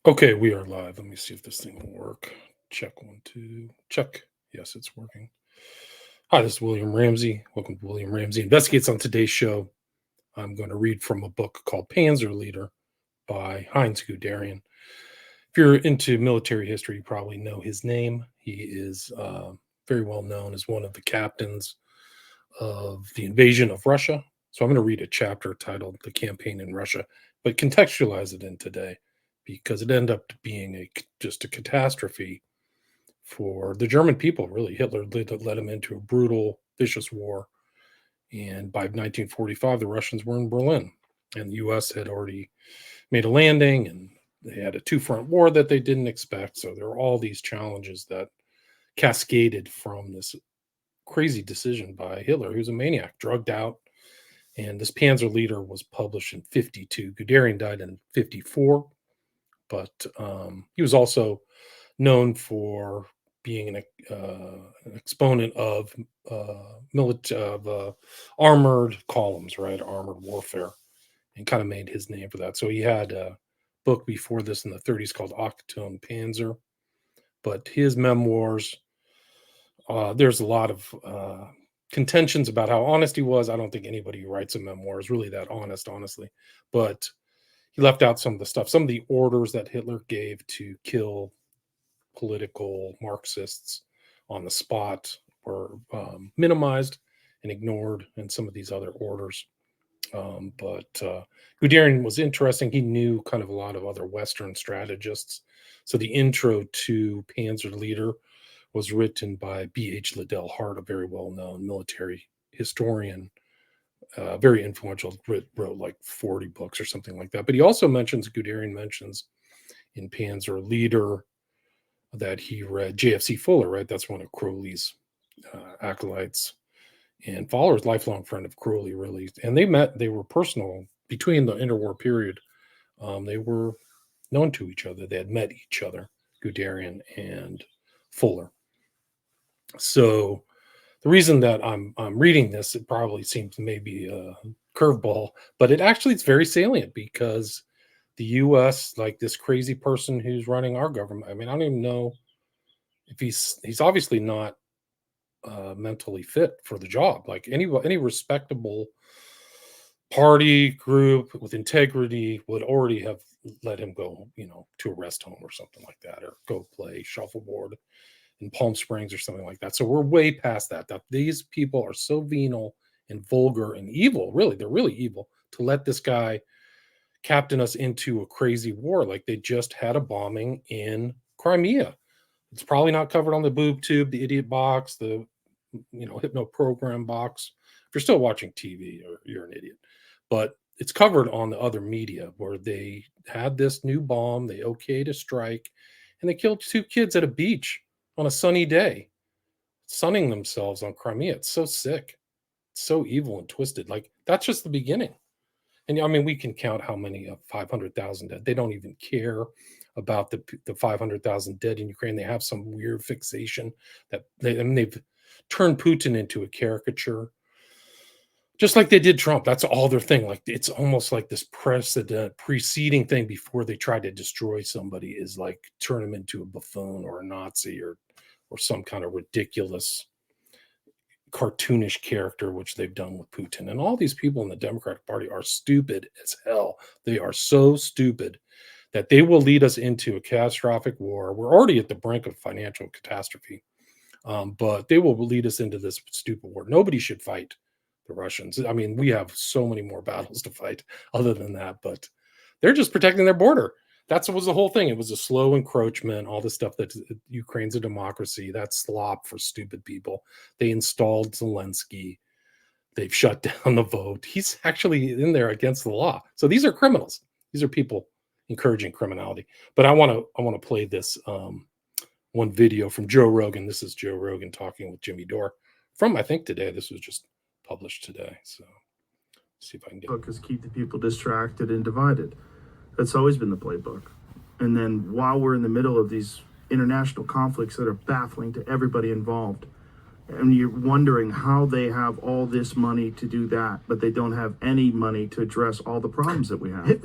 Okay, we are live. Let me see if this thing will work. Check one, two, check. Yes, it's working. Hi, this is William Ramsey. Welcome to William Ramsey Investigates. On today's show, I'm going to read from a book called Panzer Leader by Heinz Guderian. If you're into military history, you probably know his name. He is very well known as one of the captains of the invasion of Russia. So I'm going to read a chapter titled The Campaign in Russia, but contextualize it in today because it ended up being just a catastrophe for the German people. Really, Hitler led him into a brutal, vicious war. And by 1945, the Russians were in Berlin, and the U.S. had already made a landing, and they had a two-front war that they didn't expect. So there were all these challenges that cascaded from this crazy decision by Hitler, who's a maniac, drugged out. And this Panzer Leader was published in 52. Guderian died in 54, but he was also known for being an exponent of armored columns, right? Armored warfare, and kind of made his name for that. So he had a book before this in the 30s called Octone Panzer, but his memoirs, there's a lot of contentions about how honest he was. I don't think anybody who writes a memoir is really that honest, honestly, but he left out some of the stuff, some of the orders that Hitler gave to kill political Marxists on the spot were minimized and ignored in some of these other orders. But Guderian was interesting. He knew kind of a lot of other Western strategists. So the intro to Panzer Leader was written by B.H. Liddell Hart, a very well-known military historian, very influential, wrote like 40 books or something like that. But he also Guderian mentions in Panzer Leader that he read J.F.C. Fuller, right? That's one of Crowley's acolytes and followers, lifelong friend of Crowley, really. And they were personal between the interwar period. They were known to each other. They had met each other, Guderian and Fuller. So the reason that I'm reading this, it probably seems maybe a curveball, but it's very salient because the U.S., like this crazy person who's running our government. I mean, I don't even know if he's obviously not mentally fit for the job. Like any respectable party group with integrity would already have let him go, to a rest home or something like that, or go play shuffleboard in Palm Springs or something like that. So we're way past that. That these people are so venal and vulgar and evil. Really, they're really evil to let this guy captain us into a crazy war. Like they just had a bombing in Crimea. It's probably not covered on the boob tube, the idiot box, the hypno program box. If you're still watching TV, or you're an idiot. But it's covered on the other media where they had this new bomb, they okayed a strike, and they killed 2 kids at a beach on a sunny day, sunning themselves on Crimea. It's so sick. It's so evil and twisted. Like, that's just the beginning. And I mean, we can count how many 500,000 dead. They don't even care about the 500,000 dead in Ukraine. They have some weird fixation that they've turned Putin into a caricature, just like they did Trump. That's all their thing. Like, it's almost like this preceding thing before they try to destroy somebody is like turn them into a buffoon or a Nazi or some kind of ridiculous cartoonish character, which they've done with Putin. And all these people in the Democratic Party are stupid as hell. They are so stupid that they will lead us into a catastrophic war. We're already at the brink of financial catastrophe, but they will lead us into this stupid war. Nobody should fight the Russians. I mean, we have so many more battles to fight other than that, but they're just protecting their border. That was the whole thing. It was a slow encroachment, all the stuff that Ukraine's a democracy. That's slop for stupid people. They installed Zelensky. They've shut down the vote. He's actually in there against the law. So these are criminals. These are people encouraging criminality. But I want to play this one video from Joe Rogan. This is Joe Rogan talking with Jimmy Dore from, I think, today. This was just published today. So let's see if I can get it. Is keep the people distracted and divided. That's always been the playbook. And then while we're in the middle of these international conflicts that are baffling to everybody involved, and you're wondering how they have all this money to do that, but they don't have any money to address all the problems that we have.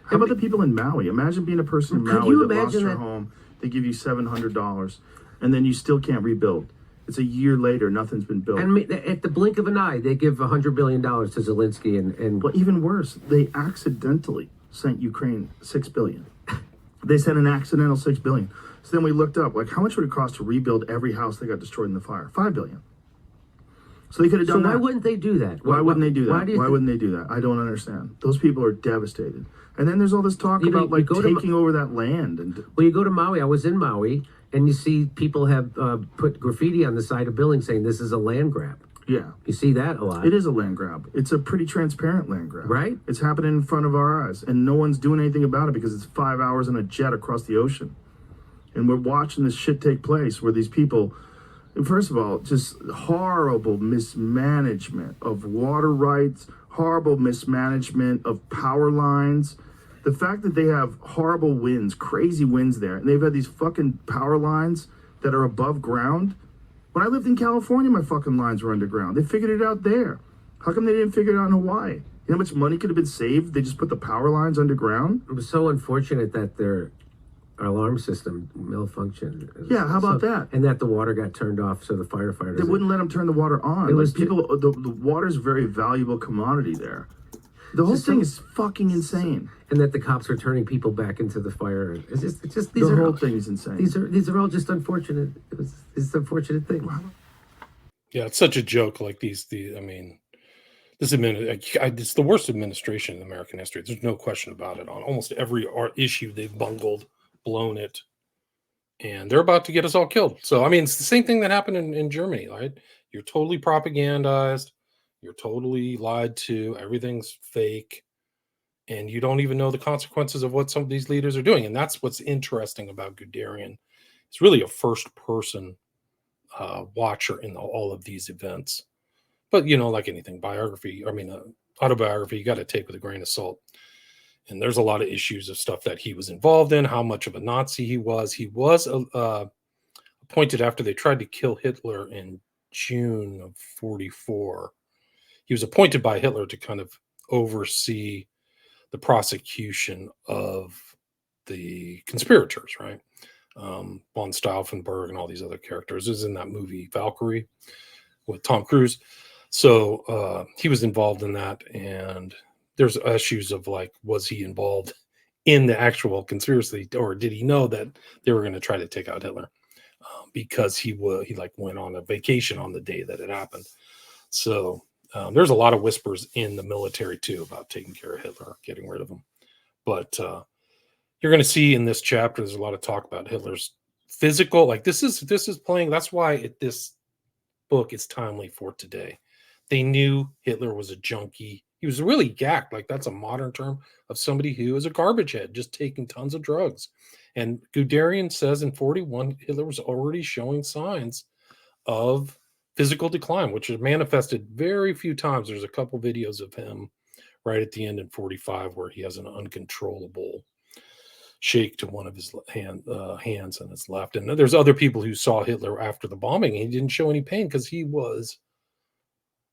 How about the people in Maui? Imagine being a person in Could Maui you that lost imagine your that- home. They give you $700, and then you still can't rebuild. It's a year later, nothing's been built. And at the blink of an eye, they give $100 billion to Zelensky, and Well, even worse, they accidentally sent Ukraine $6 billion. They sent an accidental $6 billion. So then we looked up, like, how much would it cost to rebuild every house that got destroyed in the fire? $5 billion. So they could have so done why that. wouldn't they do that? Why wouldn't they do that? do you Why think- wouldn't they do that? I don't understand. Those people are devastated. And then there's all this talk You know, about you like go to taking over that land and Well, you go to Maui. I was in Maui, and you see people have put graffiti on the side of buildings saying this is a land grab. yeah. You see that a lot. It is a land grab. It's a pretty transparent land grab. Right. It's happening in front of our eyes, and no one's doing anything about it because it's 5 hours in a jet across the ocean. And we're watching this shit take place where these people, first of all, just horrible mismanagement of water rights, horrible mismanagement of power lines. The fact that they have horrible winds, crazy winds there, and they've had these fucking power lines that are above ground. When I lived in California, my fucking lines were underground. They figured it out there. How come they didn't figure it out in Hawaii? You know how much money could have been saved? They just put the power lines underground. It was so unfortunate that their alarm system malfunctioned. Yeah, how about that? And that the water got turned off, so the firefighters. They wouldn't let them turn the water on. It was the water's a very valuable commodity there. The whole Just thing so- is fucking insane. And that the cops are turning people back into the fire. It's just these The are whole thing is insane. these are all just unfortunate. It's unfortunate thing. Yeah, it's such a joke. Like I mean, it's the worst administration in American history. There's no question about it. On almost every issue, they've bungled, blown it, and they're about to get us all killed. So, I mean, it's the same thing that happened in Germany, right? You're totally propagandized. You're totally lied to. Everything's fake. And you don't even know the consequences of what some of these leaders are doing. And that's what's interesting about Guderian. It's really a first-person watcher in all of these events. But, like anything, autobiography, you got to take with a grain of salt. And there's a lot of issues of stuff that he was involved in, how much of a Nazi he was. He was appointed after they tried to kill Hitler in June of 1944. He was appointed by Hitler to kind of oversee the prosecution of the conspirators, right? Von Stauffenberg and all these other characters. This is in that movie Valkyrie with Tom Cruise. So he was involved in that, and there's issues of like, was he involved in the actual conspiracy, or did he know that they were going to try to take out Hitler? Because he went on a vacation on the day that it happened. So there's a lot of whispers in the military too about taking care of Hitler, getting rid of him. But you're going to see in this chapter, there's a lot of talk about Hitler's physical. Like this is playing. That's why this book is timely for today. They knew Hitler was a junkie. He was really gacked. Like that's a modern term of somebody who is a garbage head, just taking tons of drugs. And Guderian says in 1941, Hitler was already showing signs of physical decline, which is manifested very few times. There's a couple videos of him right at the end in 1945 where he has an uncontrollable shake to one of his hands on his left. And there's other people who saw Hitler after the bombing. And he didn't show any pain because he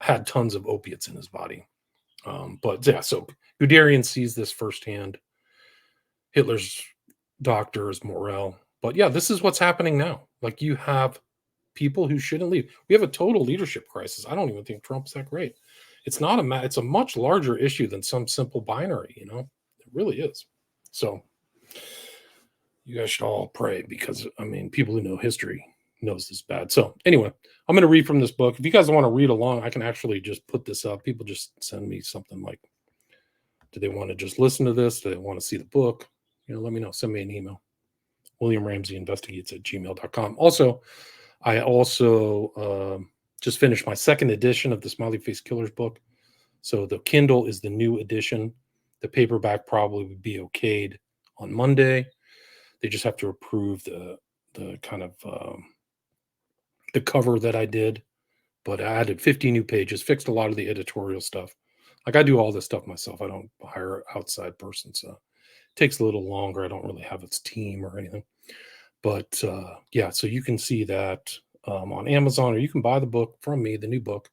had tons of opiates in his body. But yeah, so Guderian sees this firsthand. Hitler's doctor is Morel. But yeah, this is what's happening now. Like you have people who shouldn't leave. We have a total leadership crisis. I don't even think Trump's that great. It's not it's a much larger issue than some simple binary, It really is. So you guys should all pray because, people who know history knows this bad. So anyway, I'm going to read from this book. If you guys want to read along, I can actually just put this up. People just send me something like, do they want to just listen to this? Do they want to see the book? Let me know. Send me an email. WilliamRamseyInvestigates@gmail.com. Also, I just finished my second edition of the Smiley Face Killers book. So the Kindle is the new edition. The paperback probably would be okayed on Monday. They just have to approve the kind of the cover that I did. But I added 50 new pages, fixed a lot of the editorial stuff. Like I do all this stuff myself. I don't hire an outside person. So it takes a little longer. I don't really have its team or anything. But yeah, so you can see that on Amazon, or you can buy the book from me, the new book,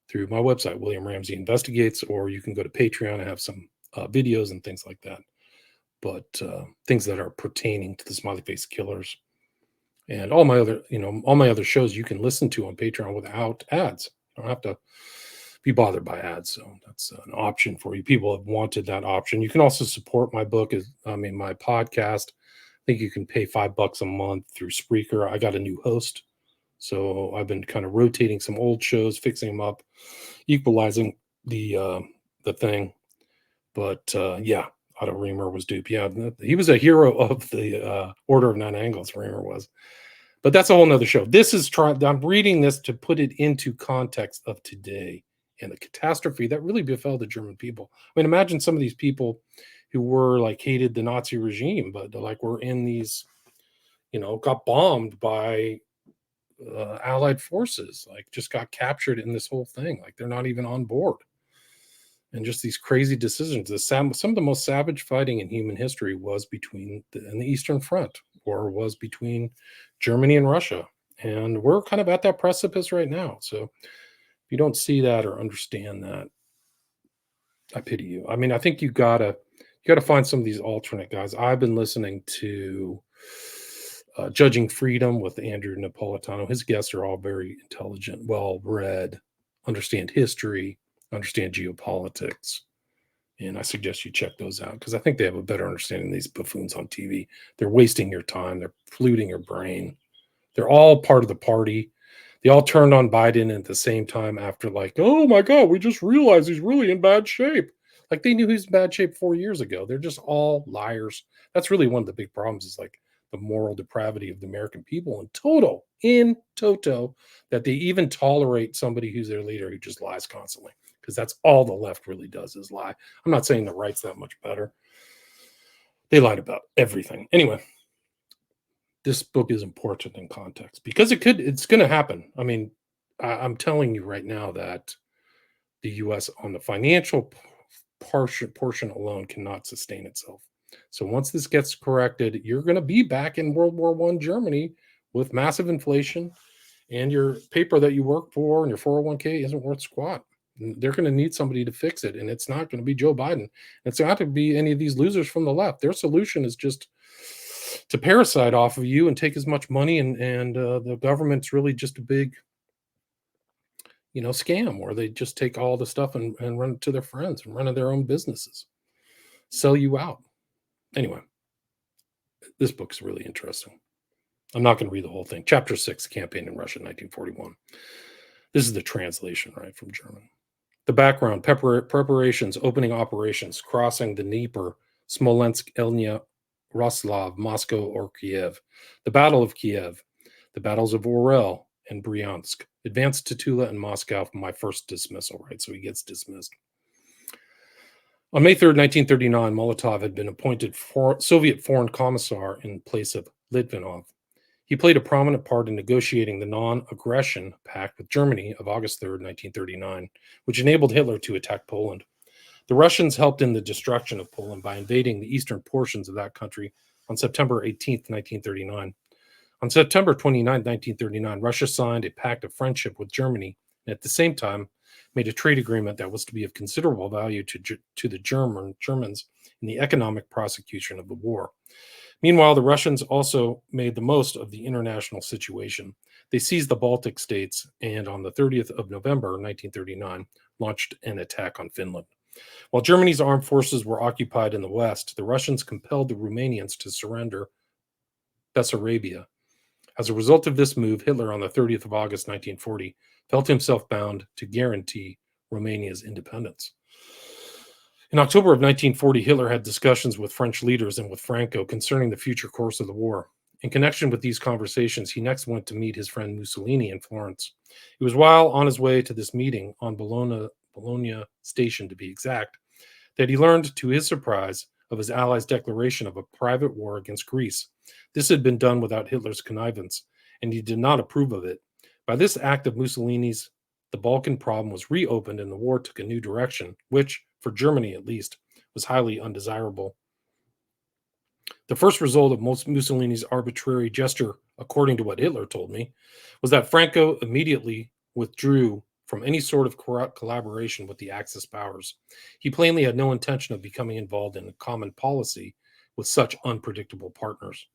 through my website, William Ramsey Investigates, or you can go to Patreon. I have some videos and things like that. But things that are pertaining to the smiley face killers and all my other shows you can listen to on Patreon without ads. You don't have to be bothered by ads. So that's an option for you. People have wanted that option. You can also support my my podcast. I think you can pay $5 a month through Spreaker. I got a new host. So I've been kind of rotating some old shows, fixing them up, equalizing the thing. But yeah, Otto Reamer was dupe. Yeah, he was a hero of the Order of Nine Angles, Reamer was. But that's a whole nother show. I'm reading this to put it into context of today and the catastrophe that really befell the German people. I mean, imagine some of these people who were like hated the Nazi regime, but like were in these, got bombed by Allied forces, like just got captured in this whole thing. Like they're not even on board. And just these crazy decisions. Some of the most savage fighting in human history was in the Eastern Front, or was between Germany and Russia. And we're kind of at that precipice right now. So if you don't see that or understand that, I pity you. I mean, I think you gotta find some of these alternate guys. I've been listening to Judging Freedom with Andrew Napolitano. His guests are all very intelligent, well-read, understand history, understand geopolitics. And I suggest you check those out because I think they have a better understanding of these buffoons on TV. They're wasting your time. They're polluting your brain. They're all part of the party. They all turned on Biden at the same time after like, oh my God, we just realized he's really in bad shape. Like they knew he was in bad shape 4 years ago. They're just all liars. That's really one of the big problems is like the moral depravity of the American people in toto, that they even tolerate somebody who's their leader who just lies constantly. Because that's all the left really does is lie. I'm not saying the right's that much better. They lied about everything. Anyway, this book is important in context because it's going to happen. I mean, I'm telling you right now that the U.S. on the financial portion alone cannot sustain itself. So once this gets corrected, you're going to be back in World War I Germany with massive inflation, and your paper that you work for and your 401k isn't worth squat. They're going to need somebody to fix it, and it's not going to be Joe Biden. It's not going to be any of these losers from the left. Their solution is just to parasite off of you and take as much money, and the government's really just a big, scam where they just take all the stuff and run it to their friends and run their own businesses, sell you out. Anyway, this book's really interesting. I'm not going to read the whole thing. Chapter 6, Campaign in Russia, 1941. This is the translation, right, from German. The background, preparations, opening operations, crossing the Dnieper, Smolensk, Elnya, Roslav, Moscow, or Kiev. The Battle of Kiev. The battles of Orel and Bryansk. Advanced to Tula and Moscow from my first dismissal, right? So he gets dismissed. On May 3rd, 1939, Molotov had been appointed Soviet Foreign Commissar in place of Litvinov. He played a prominent part in negotiating the non-aggression pact with Germany of August 3rd, 1939, which enabled Hitler to attack Poland. The Russians helped in the destruction of Poland by invading the eastern portions of that country on September 18th, 1939. On September 29th, 1939, Russia signed a pact of friendship with Germany and at the same time made a trade agreement that was to be of considerable value to the Germans in the economic prosecution of the war. Meanwhile, the Russians also made the most of the international situation. They seized the Baltic states and on the 30th of November, 1939, launched an attack on Finland. While Germany's armed forces were occupied in the west, the Russians compelled the Romanians to surrender Bessarabia. As a result of this move, Hitler, on the 30th of August, 1940, felt himself bound to guarantee Romania's independence. In October of 1940, Hitler had discussions with French leaders and with Franco concerning the future course of the war. In connection with these conversations, he next went to meet his friend Mussolini in Florence. It was while on his way to this meeting on Bologna Station, to be exact, that he learned, to his surprise, of his allies' declaration of a private war against Greece. This had been done without Hitler's connivance, and he did not approve of it. By this act of Mussolini's, the Balkan problem was reopened and the war took a new direction, which, for Germany at least, was highly undesirable. The first result of Mussolini's arbitrary gesture, according to what Hitler told me, was that Franco immediately withdrew from any sort of collaboration with the Axis powers. He plainly had no intention of becoming involved in a common policy with such unpredictable partners.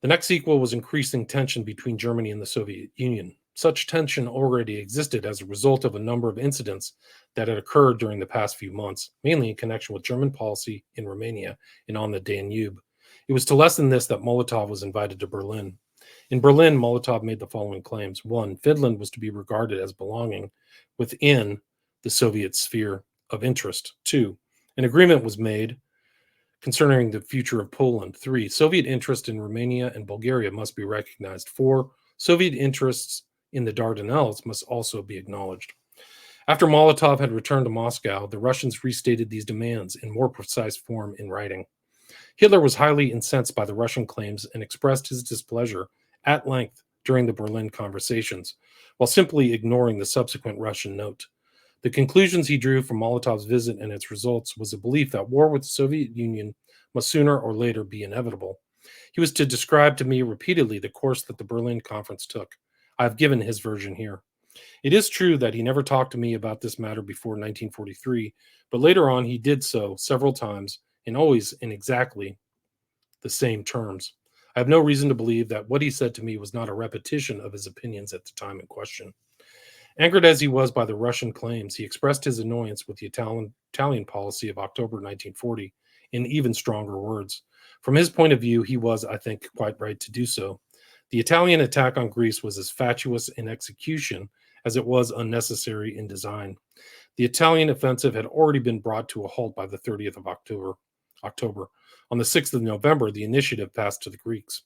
The next sequel was increasing tension between Germany and the Soviet Union. Such tension already existed as a result of a number of incidents that had occurred during the past few months, mainly in connection with German policy in Romania and on the Danube. It was to lessen this that Molotov was invited to Berlin. In Berlin, Molotov made the following claims. 1. Finland was to be regarded as belonging within the Soviet sphere of interest. 2. An agreement was made concerning the future of Poland. 3. Soviet interest in Romania and Bulgaria must be recognized. 4. Soviet interests in the Dardanelles must also be acknowledged. After Molotov had returned to Moscow, the Russians restated these demands in more precise form in writing. Hitler was highly incensed by the Russian claims and expressed his displeasure at length during the Berlin conversations, while simply ignoring the subsequent Russian note. The conclusions he drew from Molotov's visit and its results was a belief that war with the Soviet Union must sooner or later be inevitable. He was to describe to me repeatedly the course that the Berlin conference took. I have given his version here. It is true that he never talked to me about this matter before 1943, but later on he did so several times and always in exactly the same terms. I have no reason to believe that what he said to me was not a repetition of his opinions at the time in question. Angered as he was by the Russian claims, he expressed his annoyance with the Italian policy of October 1940 in even stronger words. From his point of view, he was, I think, quite right to do so. The Italian attack on Greece was as fatuous in execution as it was unnecessary in design. The Italian offensive had already been brought to a halt by the 30th of October. On the 6th of November, the initiative passed to the Greeks.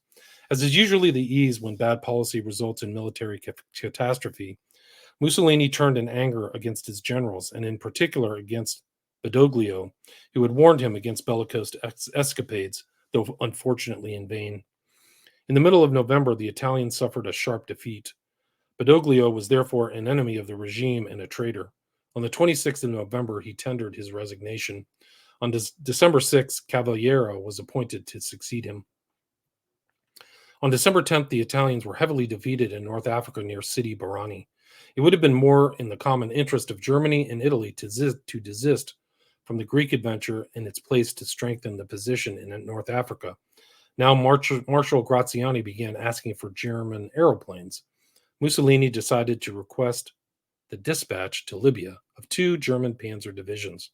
As is usually the ease when bad policy results in military catastrophe, Mussolini turned in anger against his generals, and in particular against Badoglio, who had warned him against bellicose escapades, though unfortunately in vain. In the middle of November, the Italians suffered a sharp defeat. Badoglio was therefore an enemy of the regime and a traitor. On the 26th of November, he tendered his resignation. On December 6th, Cavaliero was appointed to succeed him. On December 10th, the Italians were heavily defeated in North Africa near Sidi Barani. It would have been more in the common interest of Germany and Italy to desist from the Greek adventure in its place to strengthen the position in North Africa. Now Marshal Graziani began asking for German aeroplanes. Mussolini decided to request the dispatch to Libya of 2 German panzer divisions.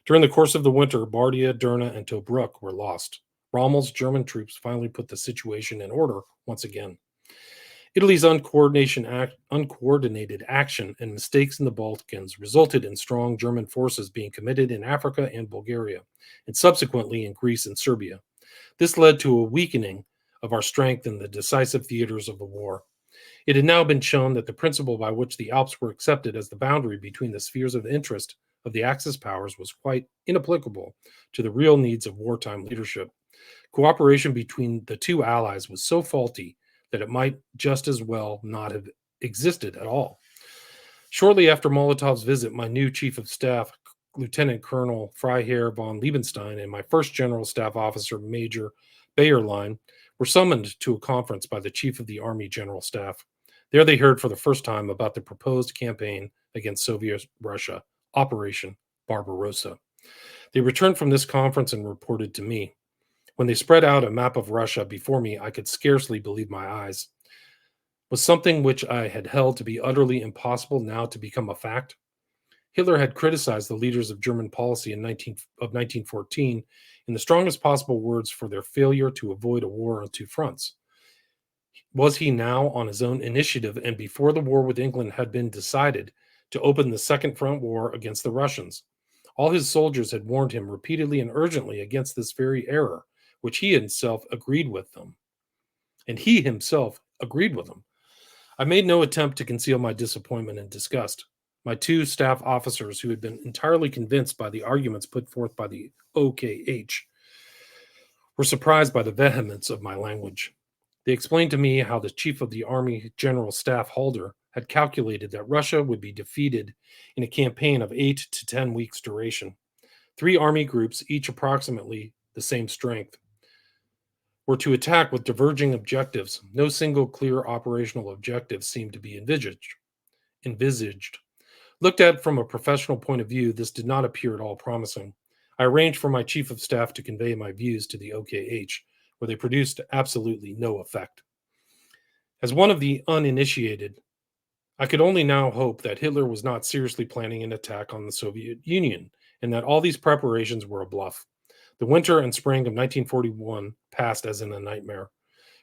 During the course of the winter, Bardia, Derna, and Tobruk were lost. Rommel's German troops finally put the situation in order once again. Italy's uncoordinated action and mistakes in the Balkans resulted in strong German forces being committed in Africa and Bulgaria, and subsequently in Greece and Serbia. This led to a weakening of our strength in the decisive theaters of the war. It had now been shown that the principle by which the Alps were accepted as the boundary between the spheres of interest of the Axis powers was quite inapplicable to the real needs of wartime leadership. Cooperation between the two allies was so faulty that it might just as well not have existed at all. Shortly after Molotov's visit, my new chief of staff, Lieutenant Colonel Freiherr von Liebenstein, and my first general staff officer, Major Bayerlein, were summoned to a conference by the chief of the Army General Staff. There they heard for the first time about the proposed campaign against Soviet Russia, Operation Barbarossa. They returned from this conference and reported to me. When they spread out a map of Russia before me, I could scarcely believe my eyes. Was something which I had held to be utterly impossible now to become a fact? Hitler had criticized the leaders of German policy of 1914 in the strongest possible words for their failure to avoid a war on 2 fronts. Was he now, on his own initiative and before the war with England had been decided, to open the Second Front War against the Russians? All his soldiers had warned him repeatedly and urgently against this very error, which he himself agreed with them. And he himself agreed with them. I made no attempt to conceal my disappointment and disgust. My 2 staff officers, who had been entirely convinced by the arguments put forth by the OKH, were surprised by the vehemence of my language. They explained to me how the chief of the Army General Staff, Halder, had calculated that Russia would be defeated in a campaign of 8 to 10 weeks' duration. 3 army groups, each approximately the same strength, were to attack with diverging objectives. No single clear operational objective seemed to be envisaged. envisaged. Looked at from a professional point of view, this did not appear at all promising. I arranged for my chief of staff to convey my views to the OKH, where they produced absolutely no effect. As one of the uninitiated, I could only now hope that Hitler was not seriously planning an attack on the Soviet Union, and that all these preparations were a bluff. The winter and spring of 1941 passed as in a nightmare.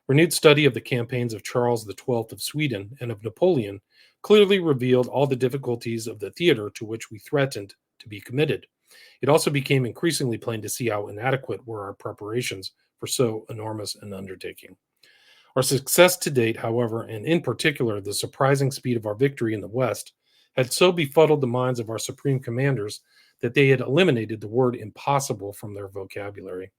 Renewed study of the campaigns of Charles XII of Sweden and of Napoleon clearly revealed all the difficulties of the theater to which we threatened to be committed. It also became increasingly plain to see how inadequate were our preparations for so enormous an undertaking. Our success to date, however, and in particular the surprising speed of our victory in the West, had so befuddled the minds of our supreme commanders that they had eliminated the word impossible from their vocabulary.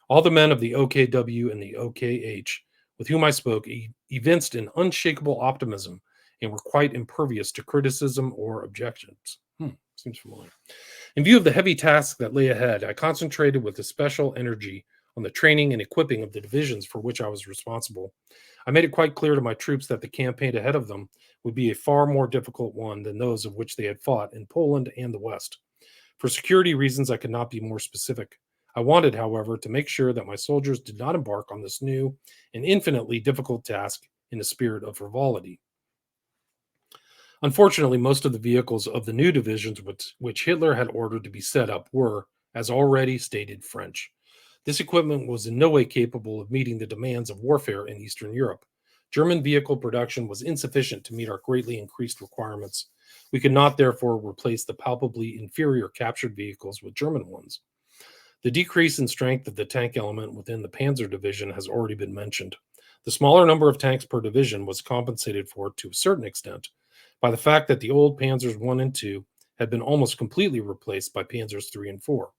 All the men of the OKW and the OKH with whom I spoke evinced an unshakable optimism and were quite impervious to criticism or objections. Seems familiar. In view of the heavy task that lay ahead, I concentrated with especial energy on the training and equipping of the divisions for which I was responsible. I made it quite clear to my troops that the campaign ahead of them would be a far more difficult one than those of which they had fought in Poland and the West. For security reasons, I could not be more specific. I wanted, however, to make sure that my soldiers did not embark on this new and infinitely difficult task in a spirit of frivolity. Unfortunately, most of the vehicles of the new divisions which Hitler had ordered to be set up were, as already stated, French. This equipment was in no way capable of meeting the demands of warfare in Eastern Europe. German vehicle production was insufficient to meet our greatly increased requirements. We could not, therefore, replace the palpably inferior captured vehicles with German ones. The decrease in strength of the tank element within the Panzer division has already been mentioned. The smaller number of tanks per division was compensated for, to a certain extent, by the fact that the old Panzers 1 and 2 had been almost completely replaced by Panzers 3 and 4.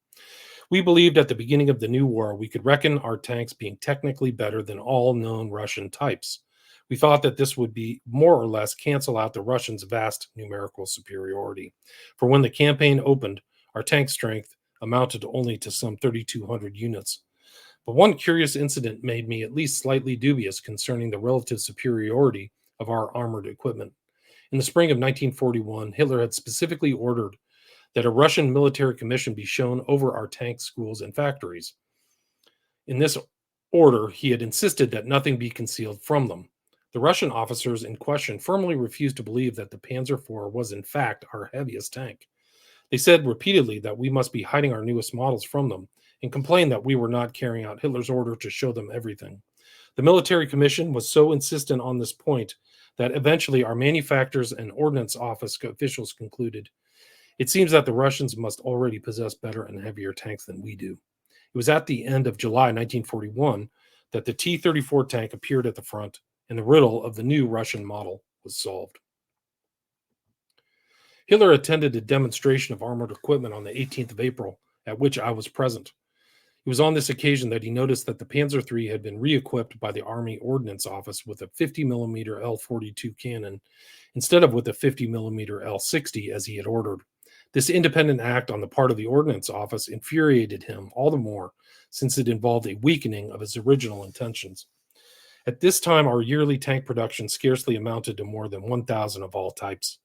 We believed at the beginning of the new war we could reckon our tanks being technically better than all known Russian types. We thought that this would be more or less cancel out the Russians' vast numerical superiority. For when the campaign opened, our tank strength amounted only to some 3,200 units. But one curious incident made me at least slightly dubious concerning the relative superiority of our armored equipment. In the spring of 1941, Hitler had specifically ordered that a Russian military commission be shown over our tank schools and factories. In this order, he had insisted that nothing be concealed from them. The Russian officers in question firmly refused to believe that the Panzer IV was in fact our heaviest tank. They said repeatedly that we must be hiding our newest models from them and complained that we were not carrying out Hitler's order to show them everything. The military commission was so insistent on this point that eventually our manufacturers and ordnance office officials concluded, it seems that the Russians must already possess better and heavier tanks than we do. It was at the end of July 1941 that the T-34 tank appeared at the front, and the riddle of the new Russian model was solved. Hitler attended a demonstration of armored equipment on the 18th of April, at which I was present. It was on this occasion that he noticed that the Panzer III had been re-equipped by the Army Ordnance Office with a 50mm L-42 cannon, instead of with a 50mm L-60 as he had ordered. This independent act on the part of the Ordnance Office infuriated him all the more, since it involved a weakening of his original intentions. At this time, our yearly tank production scarcely amounted to more than 1,000 of all types.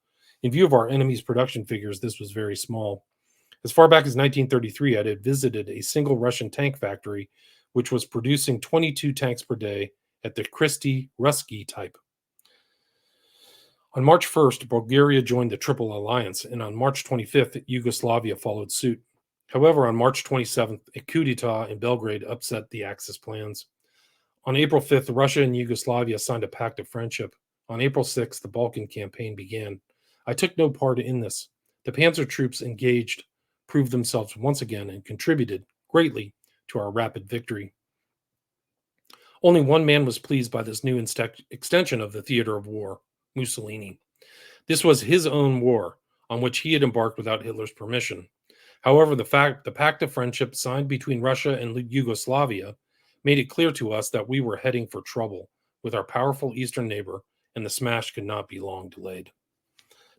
In view of our enemy's production figures, this was very small. As far back as 1933, I had visited a single Russian tank factory, which was producing 22 tanks per day at the Christie-Ruski type. On March 1st, Bulgaria joined the Triple Alliance, and on March 25th, Yugoslavia followed suit. However, on March 27th, a coup d'etat in Belgrade upset the Axis plans. On April 5th, Russia and Yugoslavia signed a pact of friendship. On April 6th, the Balkan campaign began. I took no part in this. The Panzer troops engaged proved themselves once again and contributed greatly to our rapid victory. Only one man was pleased by this new extension of the theater of war, Mussolini. This was his own war, on which he had embarked without Hitler's permission. However, the pact of friendship signed between Russia and Yugoslavia made it clear to us that we were heading for trouble with our powerful eastern neighbor, and the smash could not be long delayed.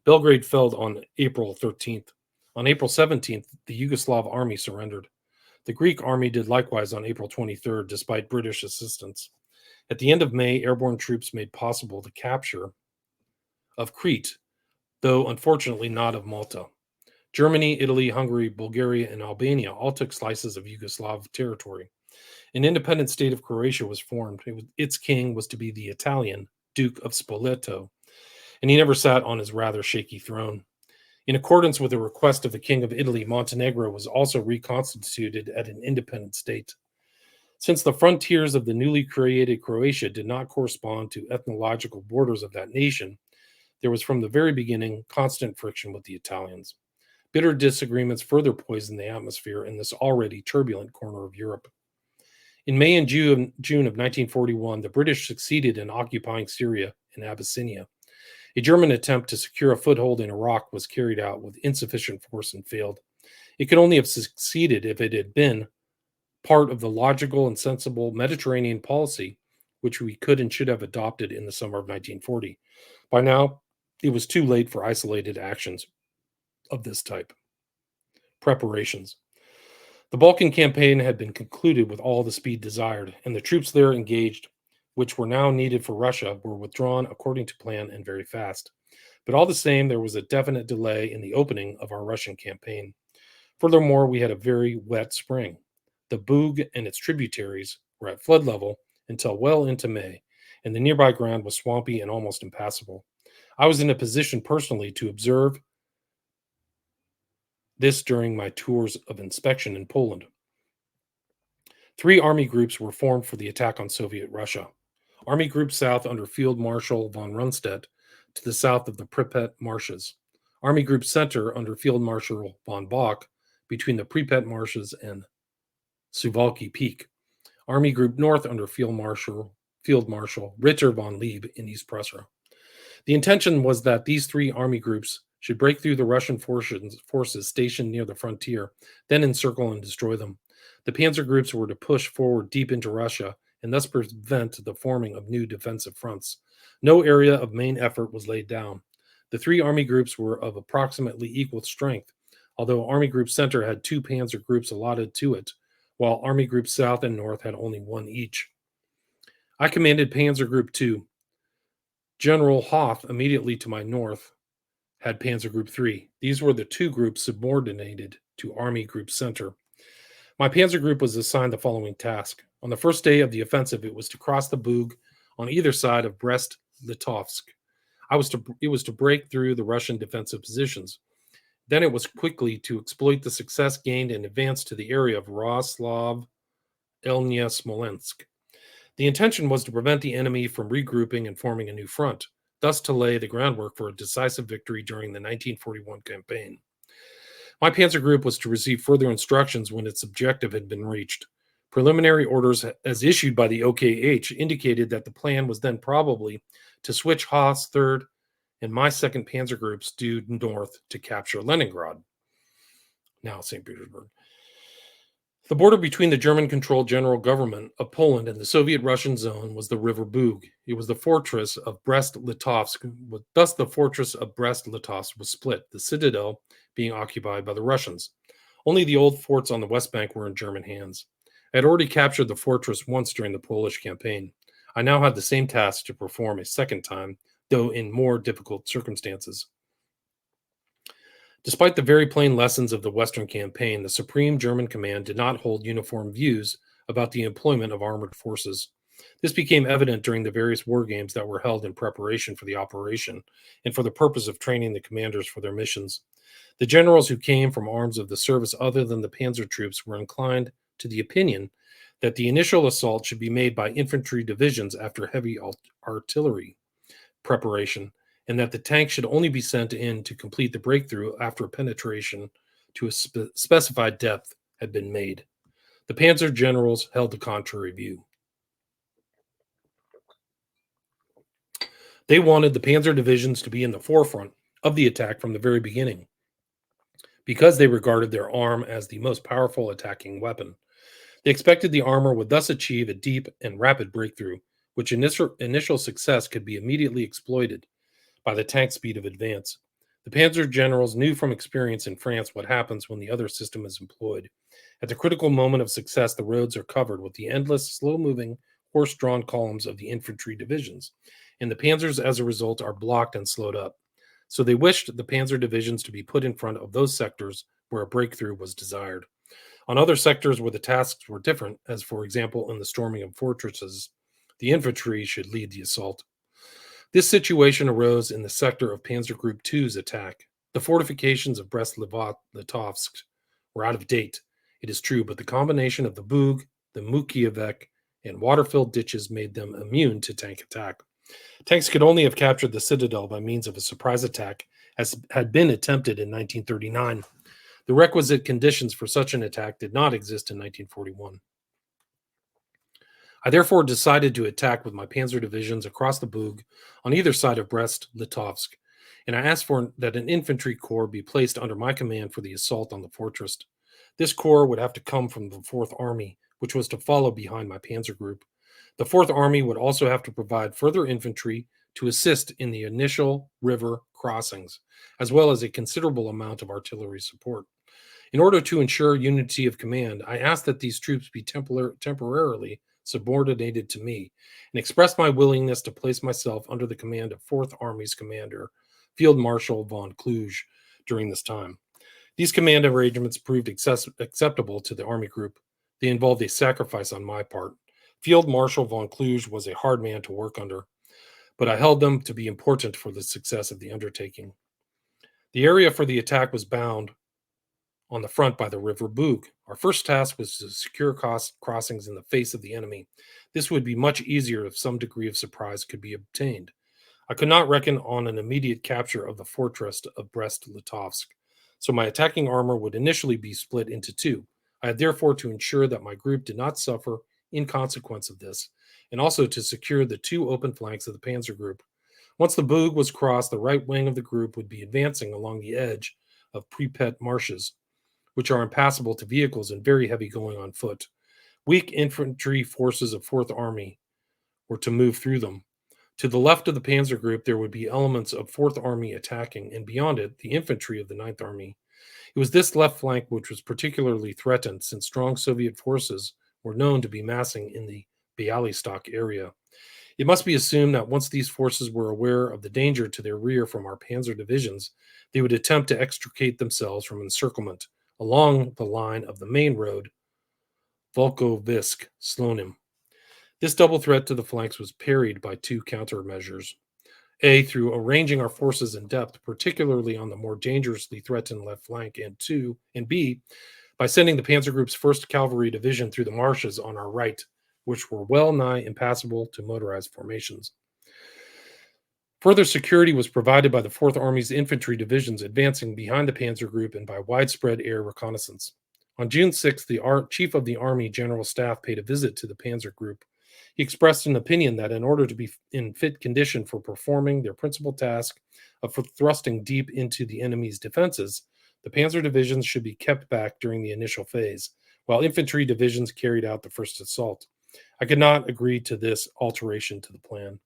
Belgrade fell on April 13th. On April 17th, the Yugoslav army surrendered. The Greek army did likewise on April 23rd, despite British assistance. At the end of May, airborne troops made possible the capture of Crete though unfortunately not of Malta. Germany, Italy, Hungary, Bulgaria, and Albania all took slices of Yugoslav territory. An independent state of Croatia was formed. Its king was to be the Italian Duke of Spoleto, and he never sat on his rather shaky throne. In accordance with the request of the King of Italy, Montenegro was also reconstituted as an independent state. Since the frontiers of the newly created Croatia did not correspond to ethnological borders of that nation, there was from the very beginning constant friction with the Italians. Bitter disagreements further poisoned the atmosphere in this already turbulent corner of Europe. In May and June of 1941, the British succeeded in occupying Syria and Abyssinia. A German attempt to secure a foothold in Iraq was carried out with insufficient force and failed. It could only have succeeded if it had been part of the logical and sensible Mediterranean policy which we could and should have adopted in the summer of 1940. By now, it was too late for isolated actions of this type. Preparations. The Balkan campaign had been concluded with all the speed desired, and the troops there engaged, which were now needed for Russia, were withdrawn according to plan and very fast. But all the same, there was a definite delay in the opening of our Russian campaign. Furthermore, we had a very wet spring. The Bug and its tributaries were at flood level until well into May, and the nearby ground was swampy and almost impassable. I was in a position personally to observe this during my tours of inspection in Poland. 3 army groups were formed for the attack on Soviet Russia. Army Group South under Field Marshal von Rundstedt to the south of the Pripyat marshes. Army Group Center under Field Marshal von Bock between the Pripyat marshes and Suwalki Peak. Army Group North under Field Marshal Ritter von Lieb in East Prussia. The intention was that these 3 army groups should break through the Russian forces stationed near the frontier, then encircle and destroy them. The panzer groups were to push forward deep into Russia and thus prevent the forming of new defensive fronts. No area of main effort was laid down. The 3 army groups were of approximately equal strength, although Army Group Center had 2 panzer groups allotted to it, while Army Group South and North had only 1 each. I commanded Panzer Group 2. General Hoth, immediately to my north, had Panzer Group 3. These were the 2 groups subordinated to Army Group Center. My Panzer Group was assigned the following task. On the first day of the offensive, it was to cross the Bug on either side of Brest-Litovsk. It was to break through the Russian defensive positions. Then it was quickly to exploit the success gained and advance to the area of Roslav, Elnya, Smolensk. The intention was to prevent the enemy from regrouping and forming a new front, thus to lay the groundwork for a decisive victory during the 1941 campaign. My Panzer Group was to receive further instructions when its objective had been reached. Preliminary orders as issued by the OKH indicated that the plan was then probably to switch Haas' 3rd and my 2nd Panzer Groups due north to capture Leningrad, now St. Petersburg. The border between the German-controlled general government of Poland and the Soviet-Russian zone was the river Bug. It was the fortress of Brest-Litovsk. Thus, the fortress of Brest-Litovsk was split, the citadel being occupied by the Russians. Only the old forts on the West Bank were in German hands. I had already captured the fortress once during the Polish campaign. I now had the same task to perform a second time, though in more difficult circumstances. Despite the very plain lessons of the Western campaign, the Supreme German Command did not hold uniform views about the employment of armored forces. This became evident during the various war games that were held in preparation for the operation and for the purpose of training the commanders for their missions. The generals who came from arms of the service other than the panzer troops were inclined to the opinion that the initial assault should be made by infantry divisions after heavy artillery preparation, and that the tank should only be sent in to complete the breakthrough after penetration to a specified depth had been made. The panzer generals held the contrary view. They wanted the panzer divisions to be in the forefront of the attack from the very beginning, because they regarded their arm as the most powerful attacking weapon. They expected the armor would thus achieve a deep and rapid breakthrough, which initial success could be immediately exploited by the tank speed of advance. The panzer generals knew from experience in France what happens when the other system is employed. At the critical moment of success, the roads are covered with the endless, slow-moving, horse-drawn columns of the infantry divisions, and the panzers, as a result, are blocked and slowed up. so they wished the panzer divisions to be put in front of those sectors where a breakthrough was desired. On other sectors where the tasks were different, as for example in the storming of fortresses, the infantry should lead the assault. This situation arose in the sector of Panzer Group II's attack. The fortifications of Brest-Litovsk were out of date, it is true, but the combination of the Bug, the Mukievek, and water-filled ditches made them immune to tank attack. Tanks could only have captured the citadel by means of a surprise attack, as had been attempted in 1939. The requisite conditions for such an attack did not exist in 1941. I therefore decided to attack with my panzer divisions across the Bug on either side of Brest-Litovsk, and I asked for that an infantry corps be placed under my command for the assault on the fortress. This corps would have to come from the 4th Army, which was to follow behind my panzer group. The 4th Army would also have to provide further infantry to assist in the initial river crossings, as well as a considerable amount of artillery support. In order to ensure unity of command, I asked that these troops be temporarily subordinated to me, and expressed my willingness to place myself under the command of 4th Army's commander, Field Marshal von Kluge, during this time. These command arrangements proved acceptable to the Army group. They involved a sacrifice on my part. Field Marshal von Kluge was a hard man to work under, but I held them to be important for the success of the undertaking. The area for the attack was bound on the front by the river Bug. Our first task was to secure crossings in the face of the enemy. This would be much easier if some degree of surprise could be obtained. I could not reckon on an immediate capture of the fortress of Brest-Litovsk, so my attacking armor would initially be split into two. I had therefore to ensure that my group did not suffer in consequence of this, and also to secure the two open flanks of the panzer group. Once the Bug was crossed, the right wing of the group would be advancing along the edge of Pripet marshes, which are impassable to vehicles and very heavy going on foot. Weak infantry forces of 4th Army were to move through them. To the left of the panzer group, there would be elements of 4th Army attacking, and beyond it, the infantry of the 9th Army. It was this left flank which was particularly threatened, since strong Soviet forces were known to be massing in the Bialystok area. It must be assumed that once these forces were aware of the danger to their rear from our panzer divisions, they would attempt to extricate themselves from encirclement along the line of the main road, Volkovisk-Slonim. This double threat to the flanks was parried by two countermeasures. A, through arranging our forces in depth, particularly on the more dangerously threatened left flank, and B, by sending the Panzer Group's 1st Cavalry Division through the marshes on our right, which were well nigh impassable to motorized formations. Further security was provided by the 4th Army's infantry divisions advancing behind the Panzer Group and by widespread air reconnaissance. On June 6th, the Chief of the Army General Staff paid a visit to the Panzer Group. He expressed an opinion that in order to be in fit condition for performing their principal task of thrusting deep into the enemy's defenses, the panzer divisions should be kept back during the initial phase, while infantry divisions carried out the first assault. I could not agree to this alteration to the plan.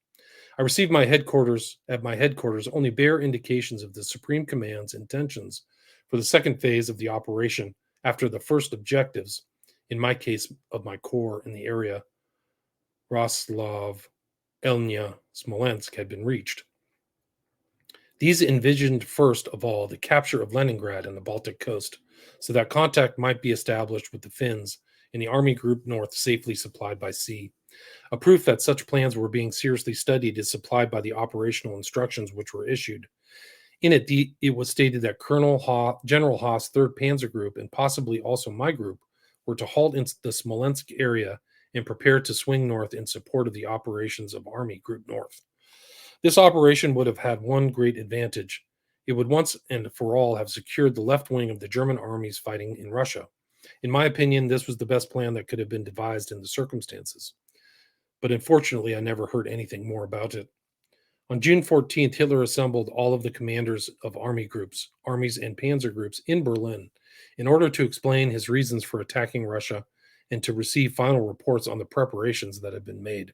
I received at my headquarters only bare indications of the Supreme Command's intentions for the second phase of the operation after the first objectives, in my case of my corps in the area Roslav, Elnya, Smolensk, had been reached. These envisioned first of all the capture of Leningrad and the Baltic coast, so that contact might be established with the Finns and the Army Group North safely supplied by sea. A proof that such plans were being seriously studied is supplied by the operational instructions which were issued. In it, it was stated that General Haas' 3rd Panzer Group, and possibly also my group, were to halt in the Smolensk area and prepare to swing north in support of the operations of Army Group North. This operation would have had one great advantage. It would once and for all have secured the left wing of the German armies fighting in Russia. In my opinion, this was the best plan that could have been devised in the circumstances. But unfortunately, I never heard anything more about it. On June 14th, Hitler assembled all of the commanders of army groups, armies, and panzer groups in Berlin in order to explain his reasons for attacking Russia and to receive final reports on the preparations that had been made.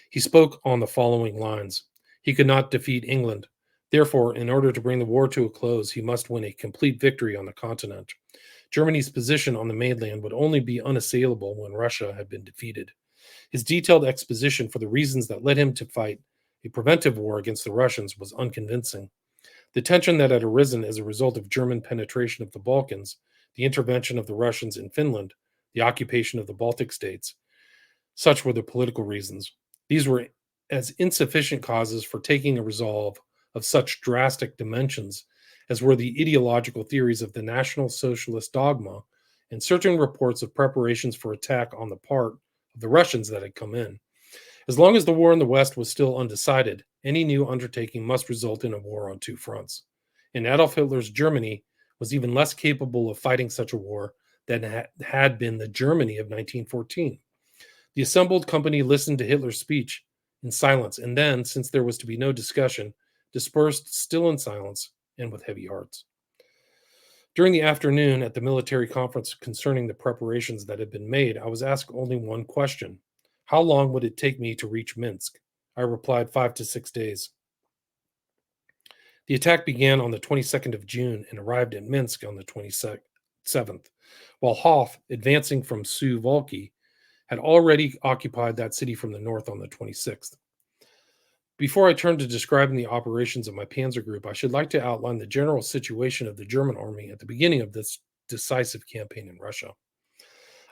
He spoke on the following lines. He could not defeat England. Therefore, in order to bring the war to a close, he must win a complete victory on the continent. Germany's position on the mainland would only be unassailable when Russia had been defeated. His detailed exposition for the reasons that led him to fight a preventive war against the Russians was unconvincing. The tension that had arisen as a result of German penetration of the Balkans, the intervention of the Russians in Finland, the occupation of the Baltic states, such were the political reasons. These were as insufficient causes for taking a resolve of such drastic dimensions as were the ideological theories of the National Socialist dogma and certain reports of preparations for attack on the part of the Russians that had come in. As long as the war in the West was still undecided, any new undertaking must result in a war on two fronts. And Adolf Hitler's Germany was even less capable of fighting such a war than had been the Germany of 1914. The assembled company listened to Hitler's speech in silence, and then, since there was to be no discussion, dispersed still in silence and with heavy hearts. During the afternoon at the military conference concerning the preparations that had been made, I was asked only one question. How long would it take me to reach Minsk? I replied 5 to 6 days. The attack began on the 22nd of June and arrived at Minsk on the 27th, while Hoff, advancing from Suwalki, had already occupied that city from the north on the 26th. Before I turn to describing the operations of my Panzer Group, I should like to outline the general situation of the German army at the beginning of this decisive campaign in Russia.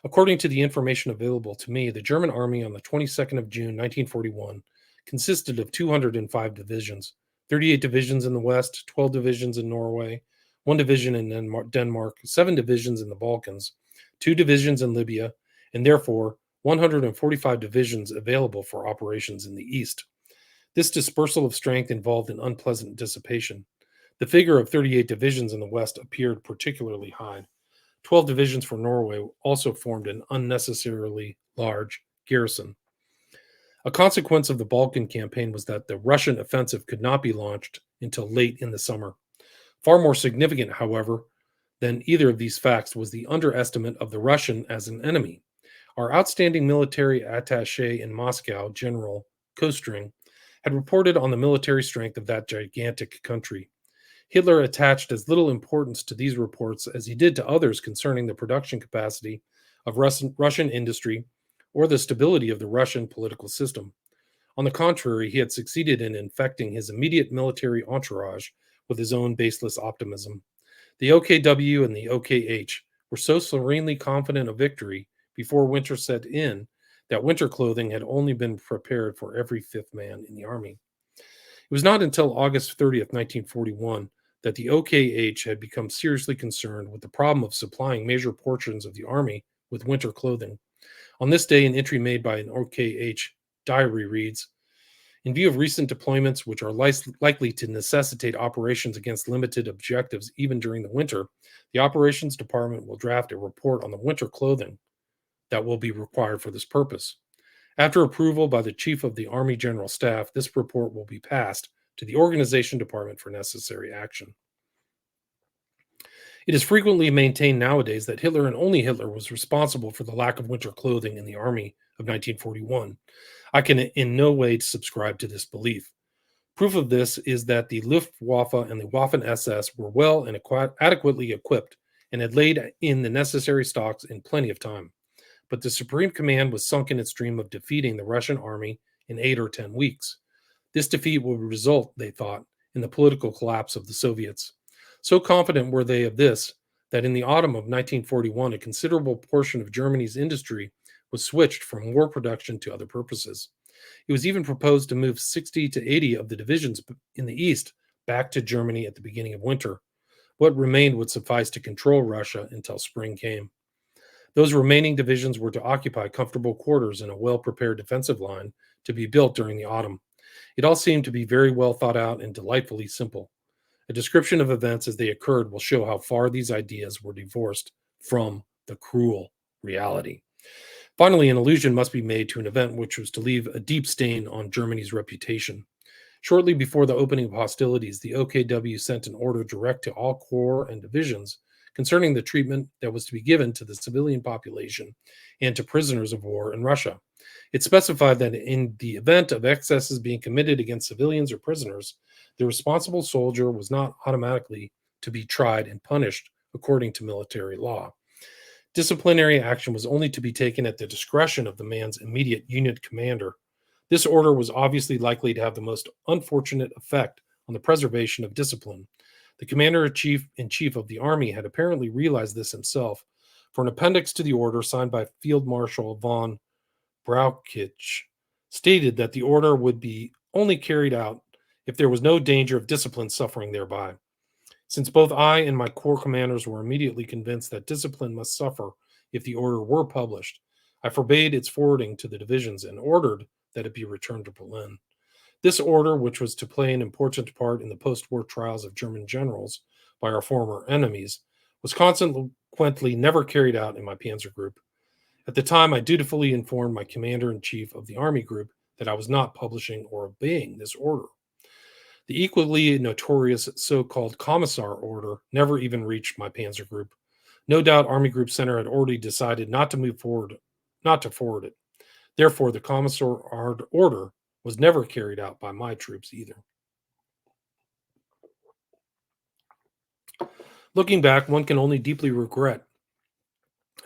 According to the information available to me, the German army on the 22nd of June 1941 consisted of 205 divisions, 38 divisions in the West, 12 divisions in Norway, 1 division in Denmark, 7 divisions in the Balkans, 2 divisions in Libya, and therefore 145 divisions available for operations in the East. This dispersal of strength involved an unpleasant dissipation. The figure of 38 divisions in the West appeared particularly high. 12 divisions for Norway also formed an unnecessarily large garrison. A consequence of the Balkan campaign was that the Russian offensive could not be launched until late in the summer. Far more significant, however, than either of these facts was the underestimate of the Russian as an enemy. Our outstanding military attaché in Moscow, General Kostring, had reported on the military strength of that gigantic country. Hitler attached as little importance to these reports as he did to others concerning the production capacity of Russian industry or the stability of the Russian political system. On the contrary, he had succeeded in infecting his immediate military entourage with his own baseless optimism. The OKW and the OKH were so serenely confident of victory before winter set in that winter clothing had only been prepared for every fifth man in the army. It was not until August 30th, 1941, that the OKH had become seriously concerned with the problem of supplying major portions of the army with winter clothing. On this day, an entry made by an OKH diary reads, "In view of recent deployments which are likely to necessitate operations against limited objectives even during the winter, the operations department will draft a report on the winter clothing that will be required for this purpose. After approval by the Chief of the Army General Staff, this report will be passed to the Organization Department for necessary action." It is frequently maintained nowadays that Hitler and only Hitler was responsible for the lack of winter clothing in the army of 1941. I can in no way subscribe to this belief. Proof of this is that the Luftwaffe and the Waffen-SS were well and adequately equipped and had laid in the necessary stocks in plenty of time. But the Supreme Command was sunk in its dream of defeating the Russian army in 8 or 10 weeks. This defeat would result, they thought, in the political collapse of the Soviets. So confident were they of this that in the autumn of 1941, a considerable portion of Germany's industry was switched from war production to other purposes. It was even proposed to move 60 to 80 of the divisions in the east back to Germany at the beginning of winter. What remained would suffice to control Russia until spring came. Those remaining divisions were to occupy comfortable quarters in a well-prepared defensive line to be built during the autumn. It all seemed to be very well thought out and delightfully simple. A description of events as they occurred will show how far these ideas were divorced from the cruel reality. Finally, an allusion must be made to an event which was to leave a deep stain on Germany's reputation. Shortly before the opening of hostilities, the OKW sent an order direct to all corps and divisions concerning the treatment that was to be given to the civilian population and to prisoners of war in Russia. It specified that in the event of excesses being committed against civilians or prisoners, the responsible soldier was not automatically to be tried and punished according to military law. Disciplinary action was only to be taken at the discretion of the man's immediate unit commander. This order was obviously likely to have the most unfortunate effect on the preservation of discipline. The commander-in-chief of the army had apparently realized this himself, for an appendix to the order signed by Field Marshal von Brauchitsch stated that the order would be only carried out if there was no danger of discipline suffering thereby. Since both I and my corps commanders were immediately convinced that discipline must suffer if the order were published, I forbade its forwarding to the divisions and ordered that it be returned to Berlin. This order, which was to play an important part in the post-war trials of German generals by our former enemies, was consequently never carried out in my Panzer group. At the time, I dutifully informed my commander-in-chief of the army group that I was not publishing or obeying this order. The equally notorious so-called Commissar order never even reached my Panzer group. No doubt Army Group Center had already decided not to forward it. Therefore, the Commissar order was never carried out by my troops either. Looking back, one can only deeply regret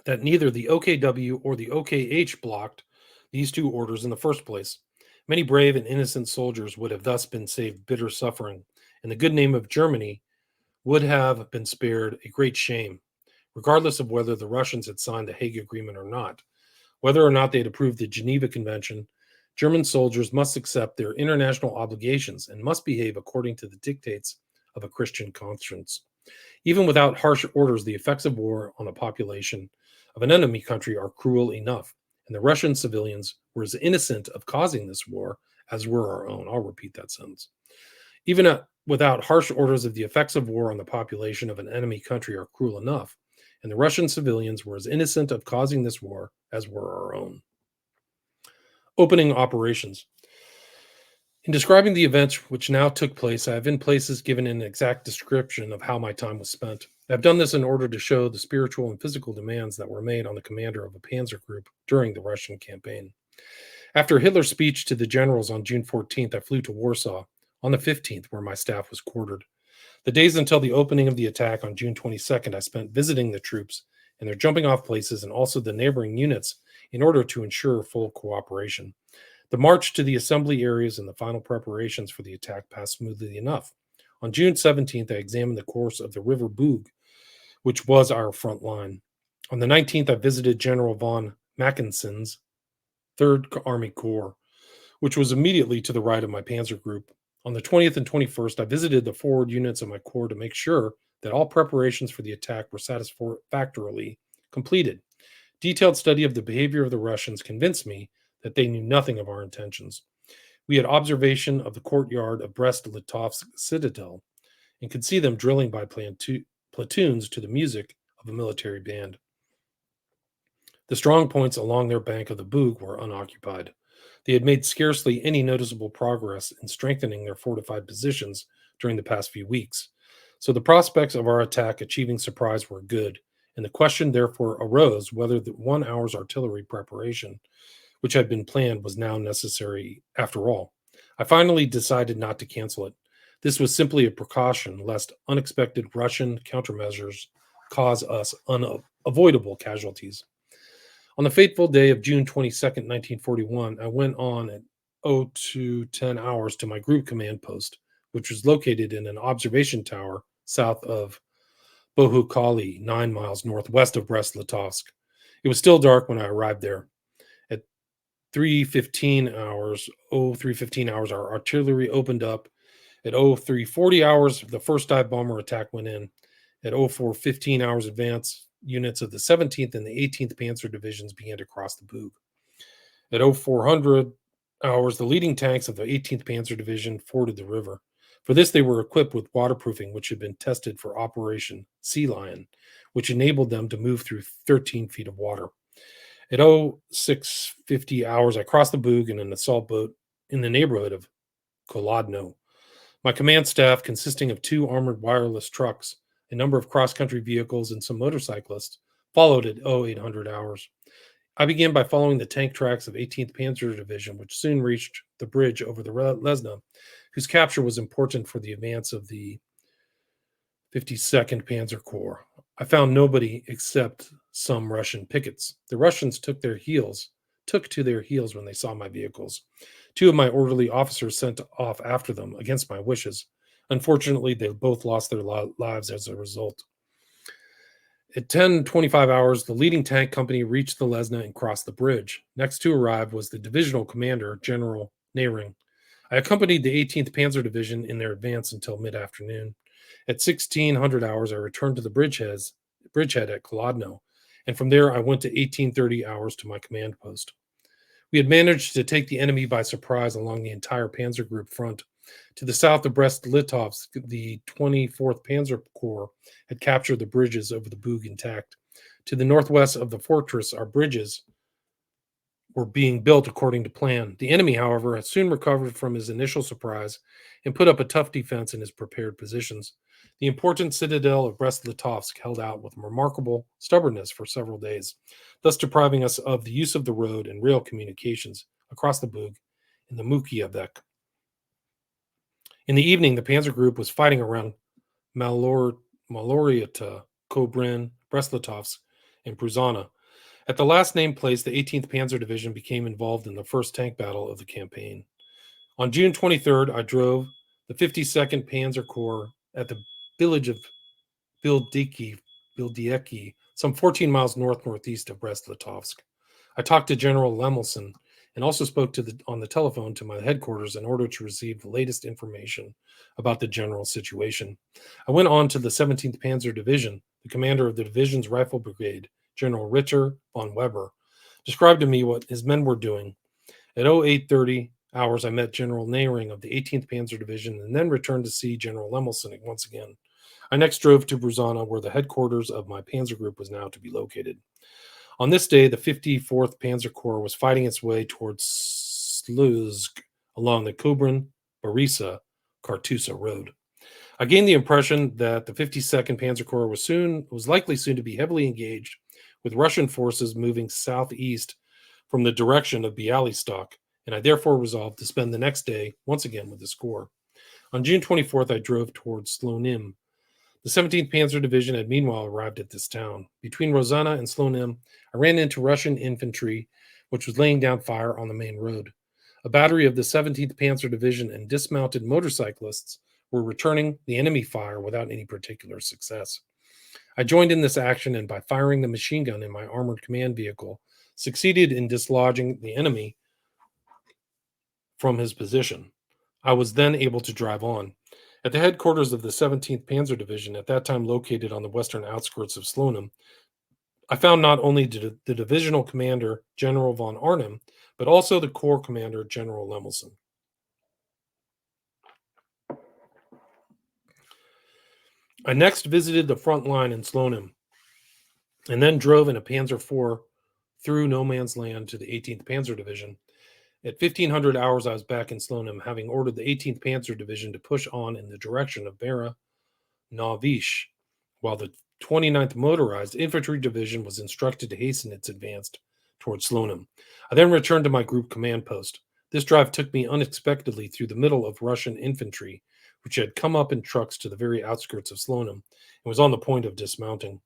that neither the OKW or the OKH blocked these two orders in the first place. Many brave and innocent soldiers would have thus been saved bitter suffering, and the good name of Germany would have been spared a great shame, regardless of whether the Russians had signed the Hague Agreement or not. Whether or not they had approved the Geneva Convention, German soldiers must accept their international obligations and must behave according to the dictates of a Christian conscience. Even without harsh orders, the effects of war on a population of an enemy country are cruel enough, and the Russian civilians were as innocent of causing this war as were our own. I'll repeat that sentence. Even without harsh orders, of the effects of war on the population of an enemy country are cruel enough, and the Russian civilians were as innocent of causing this war as were our own. Opening operations. In describing the events which now took place, I have in places given an exact description of how my time was spent. I've done this in order to show the spiritual and physical demands that were made on the commander of a panzer group during the Russian campaign. After Hitler's speech to the generals on June 14th, I flew to Warsaw on the 15th, where my staff was quartered. The days until the opening of the attack on June 22nd, I spent visiting the troops and their jumping off places and also the neighboring units in order to ensure full cooperation. The march to the assembly areas and the final preparations for the attack passed smoothly enough. On June 17th, I examined the course of the River Bug, which was our front line. On the 19th, I visited General von Mackensen's 3rd Army Corps, which was immediately to the right of my panzer group. On the 20th and 21st, I visited the forward units of my corps to make sure that all preparations for the attack were satisfactorily completed. Detailed study of the behavior of the Russians convinced me that they knew nothing of our intentions. We had observation of the courtyard of Brest-Litovsk citadel and could see them drilling by platoons to the music of a military band. The strong points along their bank of the Bug were unoccupied. They had made scarcely any noticeable progress in strengthening their fortified positions during the past few weeks. So the prospects of our attack achieving surprise were good, and the question therefore arose whether the 1 hour's artillery preparation, which had been planned, was now necessary after all. I finally decided not to cancel it. This was simply a precaution lest unexpected Russian countermeasures cause us unavoidable casualties. On the fateful day of June 22nd, 1941, I went on at 02:10 hours to my group command post, which was located in an observation tower south of Bohukali, 9 miles northwest of Brest-Litovsk. It was still dark when I arrived there. At 03:15 hours, our artillery opened up. At 03:40 hours, the first dive bomber attack went in. At 04:15 hours, advance units of the 17th and the 18th Panzer Divisions began to cross the Bug. At 0400 hours, the leading tanks of the 18th Panzer Division forded the river. For this, they were equipped with waterproofing, which had been tested for Operation Sea Lion, which enabled them to move through 13 feet of water. At 0650 hours, I crossed the Bug in an assault boat in the neighborhood of Kolodno. My command staff, consisting of 2 armored wireless trucks, a number of cross-country vehicles, and some motorcyclists, followed at 0800 hours. I began by following the tank tracks of 18th Panzer Division, which soon reached the bridge over the Lesna, whose capture was important for the advance of the 52nd Panzer Corps. I found nobody except some Russian pickets. The Russians took to their heels when they saw my vehicles. 2 of my orderly officers sent off after them against my wishes. Unfortunately, they both lost their lives as a result. At 10:25 hours, the leading tank company reached the Lesna and crossed the bridge. Next to arrive was the divisional commander, General Nehring. I accompanied the 18th Panzer Division in their advance until mid-afternoon. At 1600 hours, I returned to the bridgehead at Kolodno, and from there I went to 1830 hours to my command post. We had managed to take the enemy by surprise along the entire Panzer Group front. To the south of Brest-Litovsk, the 24th Panzer Corps had captured the bridges over the Bug intact. To the northwest of the fortress, our bridges were being built according to plan. The enemy, however, had soon recovered from his initial surprise and put up a tough defense in his prepared positions. The important citadel of Brest-Litovsk held out with remarkable stubbornness for several days, thus depriving us of the use of the road and rail communications across the Bug in the Mukiavek. In the evening, the Panzer Group was fighting around Maloriata, Kobrin, Brest-Litovsk, and Pruzana. At the last named place, the 18th Panzer Division became involved in the first tank battle of the campaign. On June 23rd, I drove the 52nd Panzer Corps at the village of Bildieki, some 14 miles northeast of Brest-Litovsk. I talked to General Lemelson and also spoke on the telephone to my headquarters in order to receive the latest information about the general situation. I went on to the 17th Panzer Division. The commander of the division's rifle brigade, General Ritter von Weber, described to me what his men were doing. At 0830 hours, I met General Nehring of the 18th Panzer Division and then returned to see General Lemelson once again. I next drove to Bruzana, where the headquarters of my Panzer Group was now to be located. On this day, the 54th Panzer Corps was fighting its way towards Sluzsk along the Kobrin-Borisa-Kartusa road. I gained the impression that the 52nd Panzer Corps was likely soon to be heavily engaged with Russian forces moving southeast from the direction of Bialystok, and I therefore resolved to spend the next day once again with this corps. On June 24th, I drove towards Slonim. The 17th Panzer Division had meanwhile arrived at this town. Between Rosanna and Slonim, I ran into Russian infantry, which was laying down fire on the main road. A battery of the 17th Panzer Division and dismounted motorcyclists were returning the enemy fire without any particular success. I joined in this action and by firing the machine gun in my armored command vehicle, succeeded in dislodging the enemy from his position. I was then able to drive on. At the headquarters of the 17th Panzer Division, at that time located on the western outskirts of Slonim, I found not only the divisional commander, General von Arnim, but also the corps commander, General Lemelson. I next visited the front line in Slonim, and then drove in a Panzer IV through no man's land to the 18th Panzer Division. At 1500 hours, I was back in Slonim, having ordered the 18th Panzer Division to push on in the direction of Bera Novish, while the 29th Motorized Infantry Division was instructed to hasten its advance towards Slonim. I then returned to my group command post. This drive took me unexpectedly through the middle of Russian infantry, which had come up in trucks to the very outskirts of Slonim and was on the point of dismounting.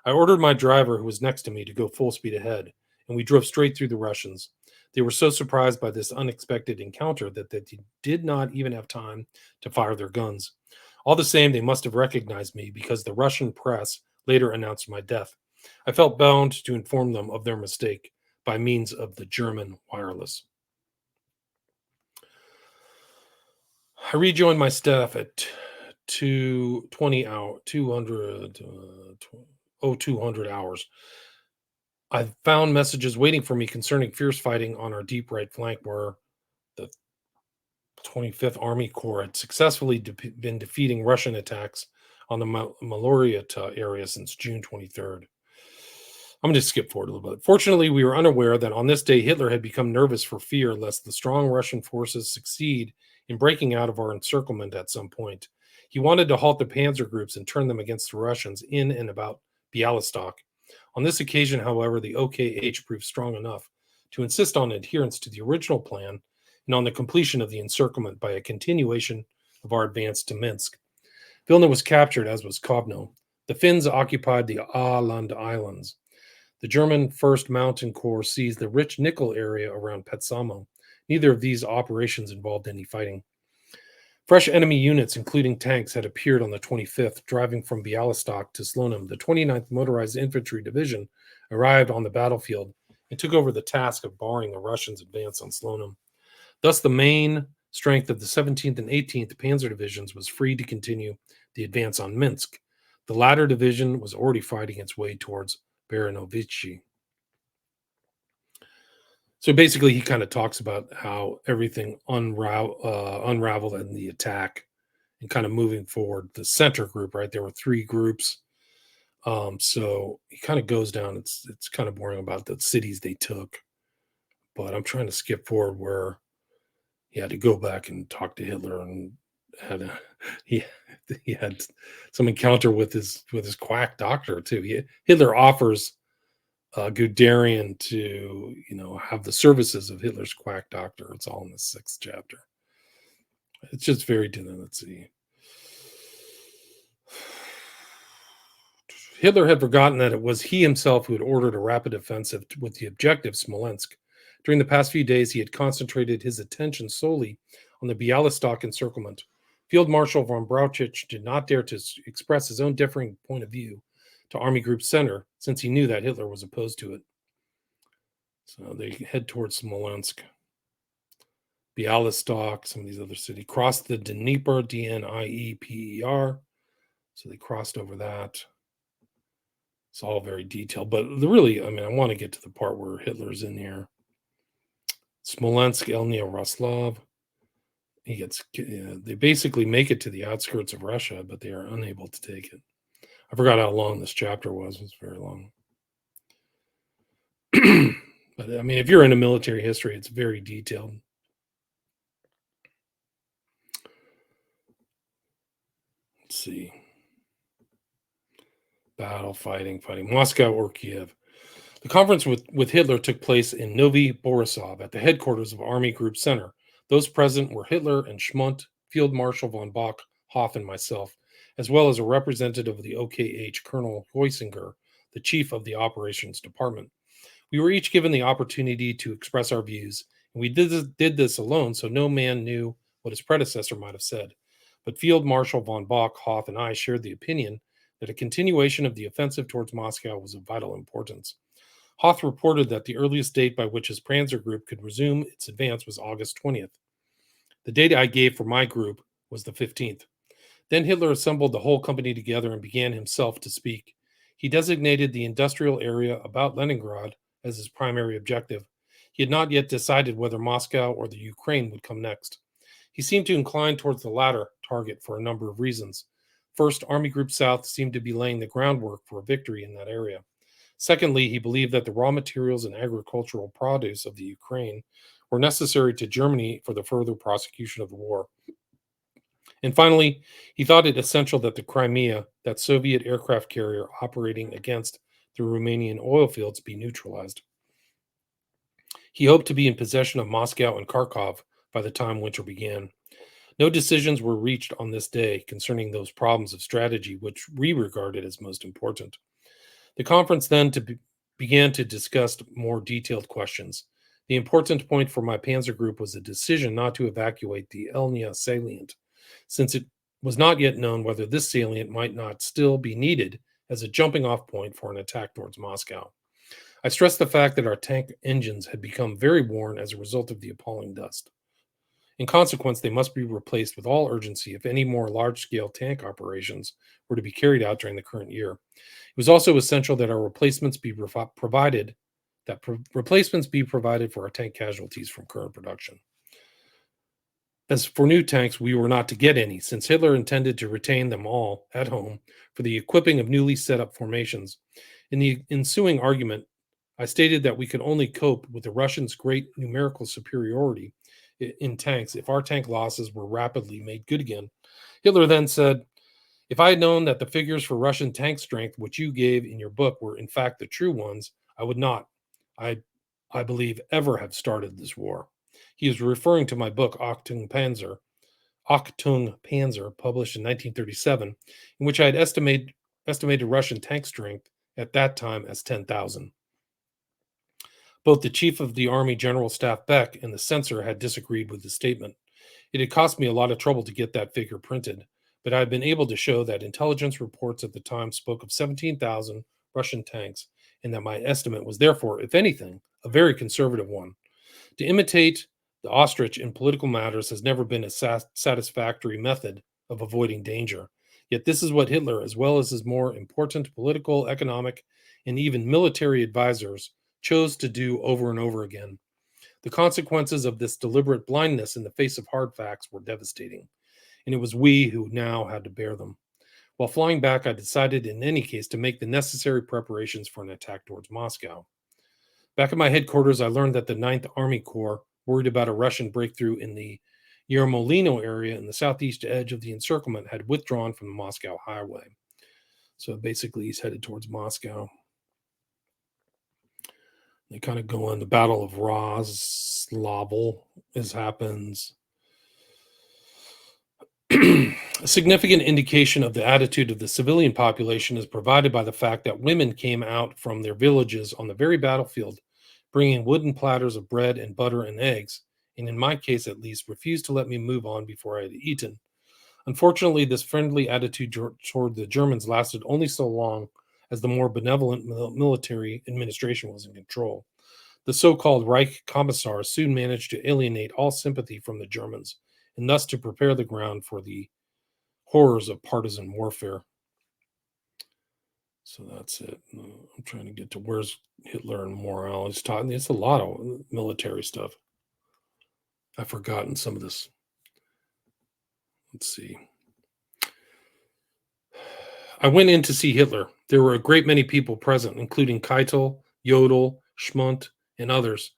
I ordered my driver, who was next to me, to go full speed ahead, and we drove straight through the Russians. They were so surprised by this unexpected encounter that they did not even have time to fire their guns. All the same, they must have recognized me because the Russian press later announced my death. I felt bound to inform them of their mistake by means of the German wireless. I rejoined my staff at 200 hours. I found messages waiting for me concerning fierce fighting on our deep right flank, where the 25th Army Corps had successfully been defeating Russian attacks on the Maloriata area since June 23rd. I'm going to skip forward a little bit. Fortunately, we were unaware that on this day, Hitler had become nervous for fear lest the strong Russian forces succeed in breaking out of our encirclement at some point. He wanted to halt the panzer groups and turn them against the Russians in and about Bialystok. On this occasion, however, the OKH proved strong enough to insist on adherence to the original plan and on the completion of the encirclement by a continuation of our advance to Minsk. Vilna was captured, as was Kovno. The Finns occupied the Åland Islands. The German 1st Mountain Corps seized the rich nickel area around Petsamo. Neither of these operations involved any fighting. Fresh enemy units, including tanks, had appeared on the 25th, driving from Bialystok to Slonim. The 29th Motorized Infantry Division arrived on the battlefield and took over the task of barring the Russians' advance on Slonim. Thus, the main strength of the 17th and 18th Panzer Divisions was free to continue the advance on Minsk. The latter division was already fighting its way towards Baranovichi. So basically, he kind of talks about how everything unraveled in the attack and kind of moving forward. The center group, right? There were three groups. So he kind of goes down. It's kind of boring about the cities they took, but I'm trying to skip forward where he had to go back and talk to Hitler and he had some encounter with his quack doctor too. Hitler offers Guderian to have the services of Hitler's quack doctor. It's all in the 6th chapter. It's just very different. Let's see. Hitler had forgotten that it was he himself who had ordered a rapid offensive with the objective Smolensk. During the past few days, he had concentrated his attention solely on the Bialystok encirclement. Field Marshal von Brauchitsch did not dare to express his own differing point of view to Army Group Center, since he knew that Hitler was opposed to it. So they head towards Smolensk, Bialystok, some of these other cities, crossed the Dnieper, Dnieper. So they crossed over that. It's all very detailed, but really, I want to get to the part where Hitler's in here. Smolensk, Elnya, Roslav. They basically make it to the outskirts of Russia, but they are unable to take it. I forgot how long this chapter was. It was very long. But if you're into military history, it's very detailed. Let's see. Battle, fighting. Moscow or Kiev. The conference with Hitler took place in Novi Borisov at the headquarters of Army Group Center. Those present were Hitler and Schmundt, Field Marshal von Bock, Hoff, and myself, as well as a representative of the OKH, Colonel Heusinger, the chief of the operations department. We were each given the opportunity to express our views, and we did this alone, so no man knew what his predecessor might have said. But Field Marshal von Bock, Hoff, and I shared the opinion that a continuation of the offensive towards Moscow was of vital importance. Hoth reported that the earliest date by which his Panzer group could resume its advance was August 20th. The date I gave for my group was the 15th. Then Hitler assembled the whole company together and began himself to speak. He designated the industrial area about Leningrad as his primary objective. He had not yet decided whether Moscow or the Ukraine would come next. He seemed to incline towards the latter target for a number of reasons. First, Army Group South seemed to be laying the groundwork for a victory in that area. Secondly, he believed that the raw materials and agricultural produce of the Ukraine were necessary to Germany for the further prosecution of the war. And finally, he thought it essential that the Crimea, that Soviet aircraft carrier operating against the Romanian oil fields, be neutralized. He hoped to be in possession of Moscow and Kharkov by the time winter began. No decisions were reached on this day concerning those problems of strategy which we regarded as most important. The conference then began to discuss more detailed questions. The important point for my Panzer group was a decision not to evacuate the Elnya salient, since it was not yet known whether this salient might not still be needed as a jumping-off point for an attack towards Moscow. I stressed the fact that our tank engines had become very worn as a result of the appalling dust. In consequence, they must be replaced with all urgency if any more large-scale tank operations were to be carried out during the current year. It was also essential that replacements be provided for our tank casualties from current production. As for new tanks, we were not to get any, since Hitler intended to retain them all at home for the equipping of newly set up formations. In the ensuing argument, I stated that we could only cope with the Russians' great numerical superiority in tanks if our tank losses were rapidly made good again. Hitler then said, "If I had known that the figures for Russian tank strength which you gave in your book were in fact the true ones, I would not, I believe, ever have started this war." He is referring to my book, Achtung Panzer, published in 1937, in which I had estimated Russian tank strength at that time as 10,000. Both the chief of the Army General Staff Beck and the censor had disagreed with the statement. It had cost me a lot of trouble to get that figure printed, but I had been able to show that intelligence reports at the time spoke of 17,000 Russian tanks, and that my estimate was therefore, if anything, a very conservative one. To imitate the ostrich in political matters has never been a satisfactory method of avoiding danger. Yet this is what Hitler, as well as his more important political, economic, and even military advisors, chose to do over and over again. The consequences of this deliberate blindness in the face of hard facts were devastating, and it was we who now had to bear them. While flying back, I decided in any case to make the necessary preparations for an attack towards Moscow. Back at my headquarters, I learned that the 9th Army Corps, worried about a Russian breakthrough in the Yermolino area in the southeast edge of the encirclement, had withdrawn from the Moscow highway. So basically, he's headed towards Moscow. They kind of go on. The Battle of Roslavel happens. A significant indication of the attitude of the civilian population is provided by the fact that women came out from their villages on the very battlefield, bringing wooden platters of bread and butter and eggs, and in my case at least, refused to let me move on before I had eaten. Unfortunately, this friendly attitude toward the Germans lasted only so long as the more benevolent military administration was in control. The so-called Reich Commissars soon managed to alienate all sympathy from the Germans, and thus to prepare the ground for the horrors of partisan warfare. So that's it. I'm trying to get to where's Hitler and morale. He's talking. It's a lot of military stuff. I've forgotten some of this. Let's see. I went in to see Hitler. There were a great many people present, including Keitel, Jodl, Schmundt, and others,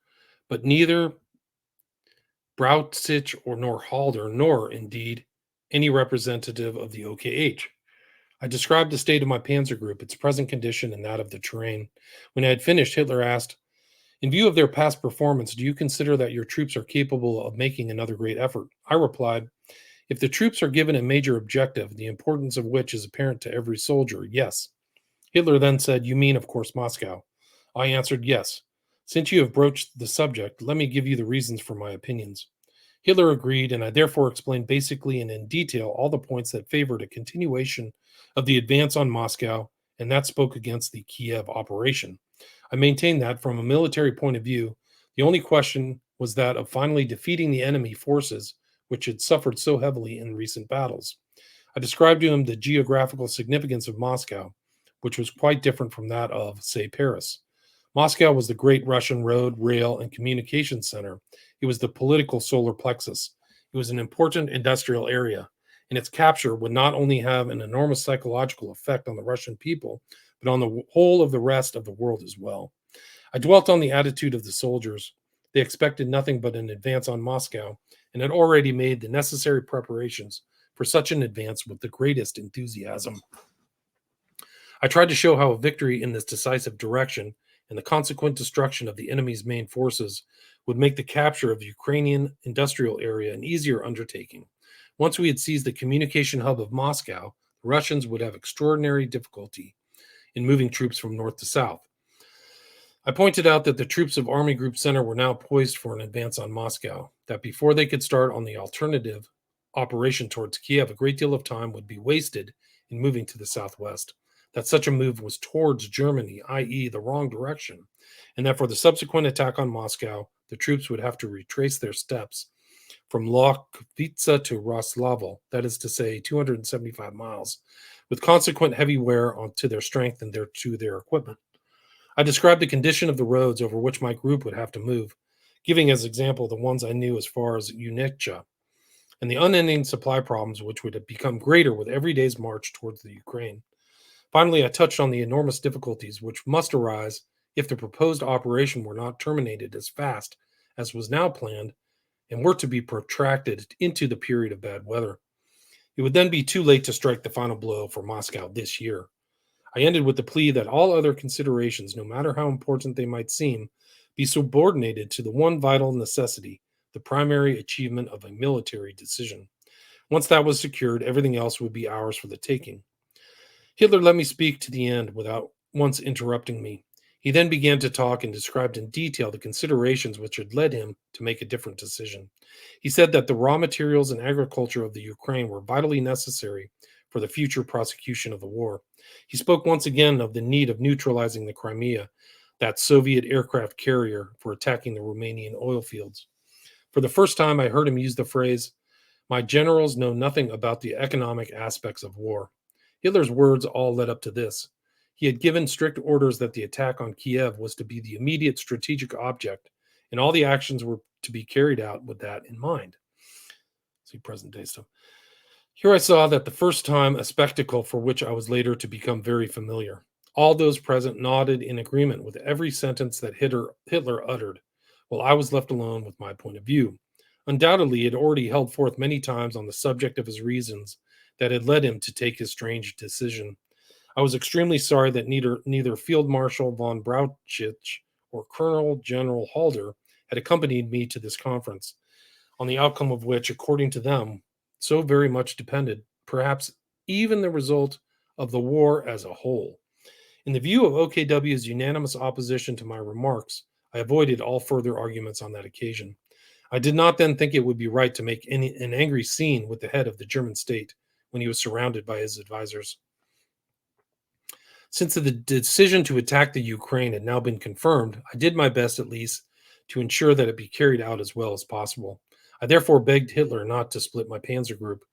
but neither Brautzich nor Halder, nor, indeed, any representative of the OKH. I described the state of my Panzer group, its present condition, and that of the terrain. When I had finished, Hitler asked, "In view of their past performance, do you consider that your troops are capable of making another great effort?" I replied, "If the troops are given a major objective, the importance of which is apparent to every soldier, yes." Hitler then said, "You mean, of course, Moscow." I answered, "Yes. Since you have broached the subject, let me give you the reasons for my opinions." Hitler agreed, and I therefore explained basically and in detail all the points that favored a continuation of the advance on Moscow, and that spoke against the Kiev operation. I maintained that, from a military point of view, the only question was that of finally defeating the enemy forces which had suffered so heavily in recent battles. I described to him the geographical significance of Moscow, which was quite different from that of, say, Paris. Moscow was the great Russian road, rail, and communication center. It was the political solar plexus. It was an important industrial area, and its capture would not only have an enormous psychological effect on the Russian people, but on the whole of the rest of the world as well. I dwelt on the attitude of the soldiers. They expected nothing but an advance on Moscow, and had already made the necessary preparations for such an advance with the greatest enthusiasm. I tried to show how a victory in this decisive direction and the consequent destruction of the enemy's main forces would make the capture of the Ukrainian industrial area an easier undertaking. Once we had seized the communication hub of Moscow, the Russians would have extraordinary difficulty in moving troops from north to south. I pointed out that the troops of Army Group Center were now poised for an advance on Moscow, that before they could start on the alternative operation towards Kiev, a great deal of time would be wasted in moving to the southwest, that such a move was towards Germany, i.e., the wrong direction, and that for the subsequent attack on Moscow, the troops would have to retrace their steps from Lochvitsa to Roslavel, that is to say, 275 miles, with consequent heavy wear onto their strength and to their equipment. I described the condition of the roads over which my group would have to move, giving as example the ones I knew as far as Unitcha, and the unending supply problems which would have become greater with every day's march towards the Ukraine. Finally, I touched on the enormous difficulties which must arise if the proposed operation were not terminated as fast as was now planned and were to be protracted into the period of bad weather. It would then be too late to strike the final blow for Moscow this year. I ended with the plea that all other considerations, no matter how important they might seem, be subordinated to the one vital necessity, the primary achievement of a military decision. Once that was secured, everything else would be ours for the taking. Hitler let me speak to the end without once interrupting me. He then began to talk and described in detail the considerations which had led him to make a different decision. He said that the raw materials and agriculture of the Ukraine were vitally necessary for the future prosecution of the war. He spoke once again of the need of neutralizing the Crimea, that Soviet aircraft carrier, for attacking the Romanian oil fields. For the first time, I heard him use the phrase, "My generals know nothing about the economic aspects of war." Hitler's words all led up to this. He had given strict orders that the attack on Kiev was to be the immediate strategic object, and all the actions were to be carried out with that in mind. See present day stuff. Here I saw that the first time a spectacle for which I was later to become very familiar. All those present nodded in agreement with every sentence that Hitler uttered, while I was left alone with my point of view. Undoubtedly, he had already held forth many times on the subject of his reasons that had led him to take his strange decision. I was extremely sorry that neither Field Marshal von Brauchitsch or Colonel General Halder had accompanied me to this conference, on the outcome of which, according to them, so very much depended, perhaps even the result of the war as a whole. In the view of OKW's unanimous opposition to my remarks, I avoided all further arguments on that occasion. I did not then think it would be right to make an angry scene with the head of the German state when he was surrounded by his advisors. Since the decision to attack the Ukraine had now been confirmed, I did my best at least to ensure that it be carried out as well as possible. I therefore begged Hitler not to split my Panzer group,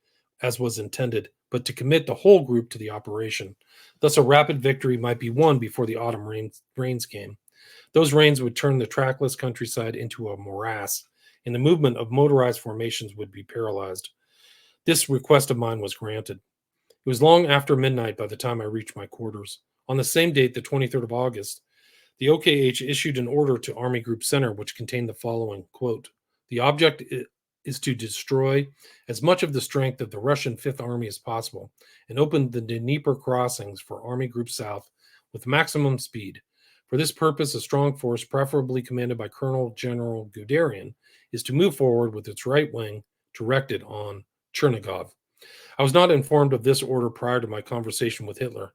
as was intended, but to commit the whole group to the operation. Thus a rapid victory might be won before the autumn rains came. Those rains would turn the trackless countryside into a morass, and the movement of motorized formations would be paralyzed. This request of mine was granted. It was long after midnight by the time I reached my quarters. On the same date, the 23rd of August, the OKH issued an order to Army Group Center which contained the following, quote, "The object is to destroy as much of the strength of the Russian Fifth Army as possible and open the Dnieper crossings for Army Group South with maximum speed. For this purpose, a strong force, preferably commanded by Colonel General Guderian, is to move forward with its right wing directed on Chernigov." I was not informed of this order prior to my conversation with Hitler.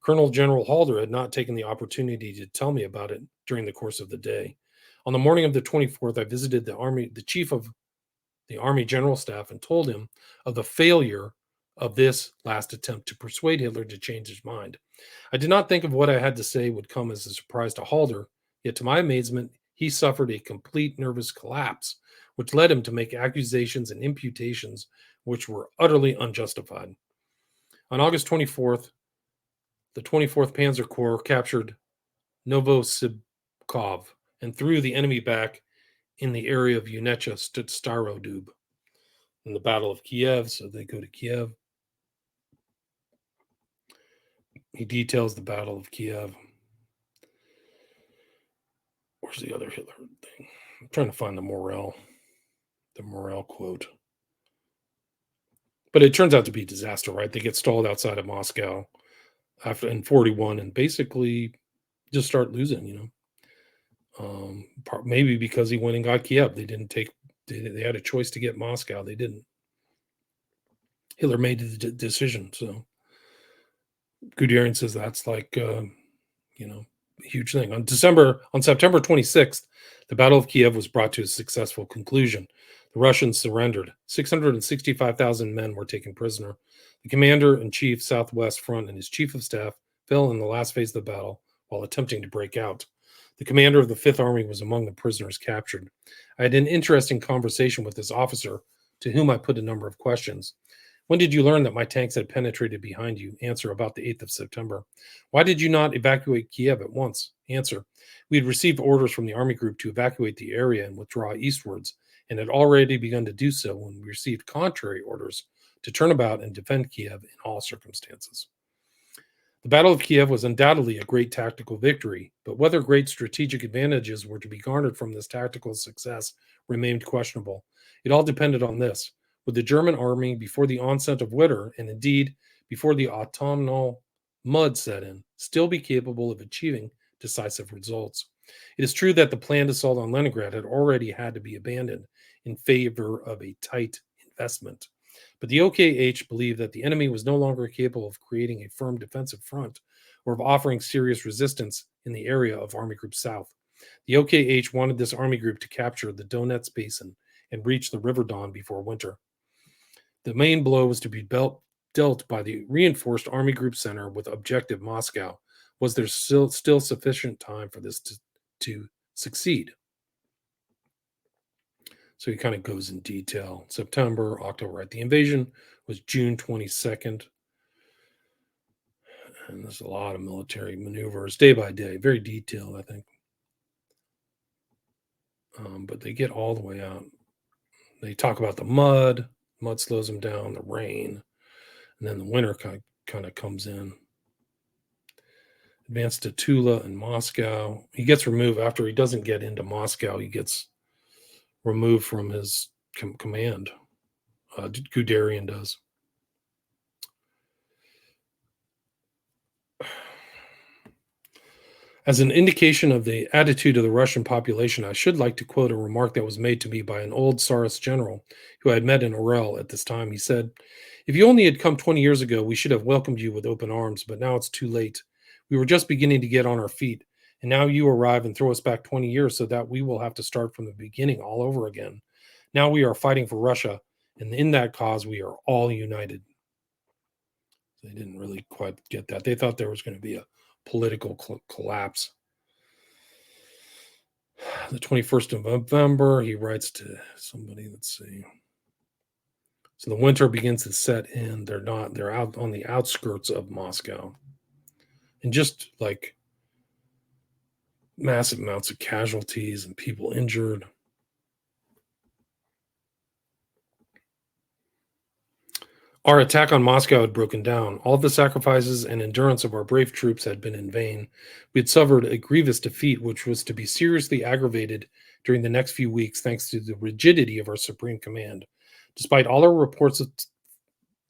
Colonel General Halder had not taken the opportunity to tell me about it during the course of the day. On the morning of the 24th, I visited the chief of the Army General Staff and told him of the failure of this last attempt to persuade Hitler to change his mind. I did not think of what I had to say would come as a surprise to Halder, yet to my amazement, he suffered a complete nervous collapse, which led him to make accusations and imputations which were utterly unjustified. On August 24th, the 24th Panzer Corps captured Novosibkov and threw the enemy back in the area of Unecha Starodub. In the Battle of Kiev, so they go to Kiev. He details the Battle of Kiev. Where's the other Hitler thing? I'm trying to find the morale quote. But it turns out to be a disaster, right? They get stalled outside of Moscow in 41 and basically just start losing, maybe because he went and got Kiev. They had a choice to get Moscow. They didn't. Hitler made the decision. So Guderian says that's like, a huge thing. On September 26th, the Battle of Kiev was brought to a successful conclusion. The Russians surrendered. 665,000 men were taken prisoner. The commander-in-chief Southwest Front and his chief of staff fell in the last phase of the battle while attempting to break out. The commander of the Fifth Army was among the prisoners captured. I had an interesting conversation with this officer, to whom I put a number of questions. When did you learn that my tanks had penetrated behind you? Answer, about the 8th of September. Why did you not evacuate Kiev at once? Answer, we had received orders from the Army Group to evacuate the area and withdraw eastwards, and had already begun to do so when we received contrary orders to turn about and defend Kiev in all circumstances. The Battle of Kiev was undoubtedly a great tactical victory, but whether great strategic advantages were to be garnered from this tactical success remained questionable. It all depended on this. Would the German army, before the onset of winter, and indeed before the autumnal mud set in, still be capable of achieving decisive results? It is true that the planned assault on Leningrad had already had to be abandoned in favor of a tight investment. But the OKH believed that the enemy was no longer capable of creating a firm defensive front or of offering serious resistance in the area of Army Group South. The OKH wanted this army group to capture the Donetsk Basin and reach the River Don before winter. The main blow was to be dealt by the reinforced Army Group Center with objective Moscow. Was there still sufficient time for this to succeed? So he kind of goes in detail. September, October, right? The invasion was June 22nd. And there's a lot of military maneuvers day by day, very detailed, I think. But they get all the way out. They talk about the mud. Mud slows them down, the rain. And then the winter kind of comes in. Advanced to Tula and Moscow. He gets removed after he doesn't get into Moscow. He gets removed from his command. Guderian does. As an indication of the attitude of the Russian population, I should like to quote a remark that was made to me by an old Tsarist general who I had met in Orel at this time. He said, "If you only had come 20 years ago, we should have welcomed you with open arms, but now it's too late. We were just beginning to get on our feet, and now you arrive and throw us back 20 years so that we will have to start from the beginning all over again. Now we are fighting for Russia, and in that cause we are all united." They didn't really quite get that. They thought there was going to be a political collapse. The 21st of November, he writes to somebody, let's see. So the winter begins to set in. They're out on the outskirts of Moscow. And just like massive amounts of casualties and people injured. Our attack on Moscow had broken down. All the sacrifices and endurance of our brave troops had been in vain. We had suffered a grievous defeat, which was to be seriously aggravated during the next few weeks, thanks to the rigidity of our Supreme Command. Despite all our reports of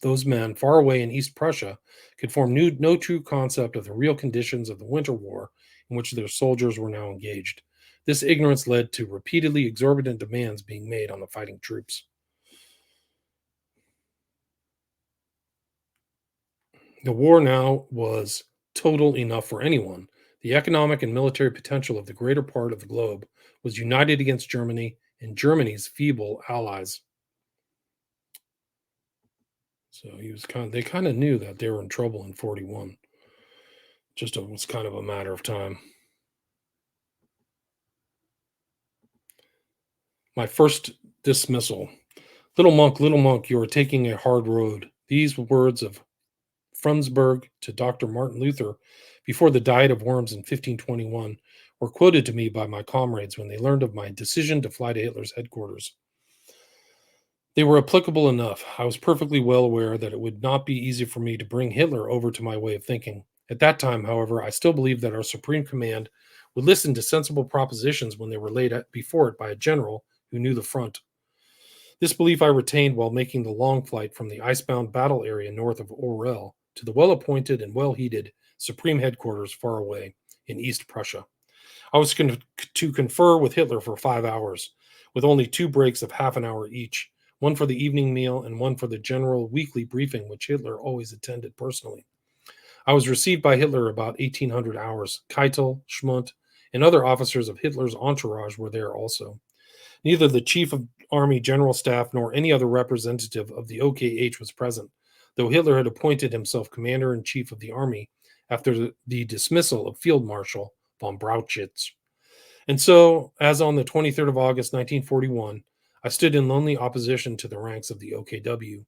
those men far away in East Prussia could form no true concept of the real conditions of the winter war in which their soldiers were now engaged. This ignorance led to repeatedly exorbitant demands being made on the fighting troops. The war now was total enough for anyone. The economic and military potential of the greater part of the globe was united against Germany and Germany's feeble allies. So they kind of knew that they were in trouble in 41. It was kind of a matter of time. My first dismissal. Little monk, you are taking a hard road. These words of Frundsberg to Dr. Martin Luther before the Diet of Worms in 1521 were quoted to me by my comrades when they learned of my decision to fly to Hitler's headquarters. They were applicable enough. I was perfectly well aware that it would not be easy for me to bring Hitler over to my way of thinking. At that time, however, I still believed that our Supreme Command would listen to sensible propositions when they were laid before it by a general who knew the front. This belief I retained while making the long flight from the icebound battle area north of Orel to the well-appointed and well-heated Supreme Headquarters far away in East Prussia. I was to confer with Hitler for 5 hours, with only 2 breaks of half an hour each, one for the evening meal and one for the general weekly briefing, which Hitler always attended personally. I was received by Hitler about 1800 hours. Keitel, Schmundt, and other officers of Hitler's entourage were there also. Neither the Chief of Army General Staff nor any other representative of the OKH was present, though Hitler had appointed himself Commander-in-Chief of the Army after the dismissal of Field Marshal von Brauchitsch. And so, as on the 23rd of August, 1941, I stood in lonely opposition to the ranks of the OKW.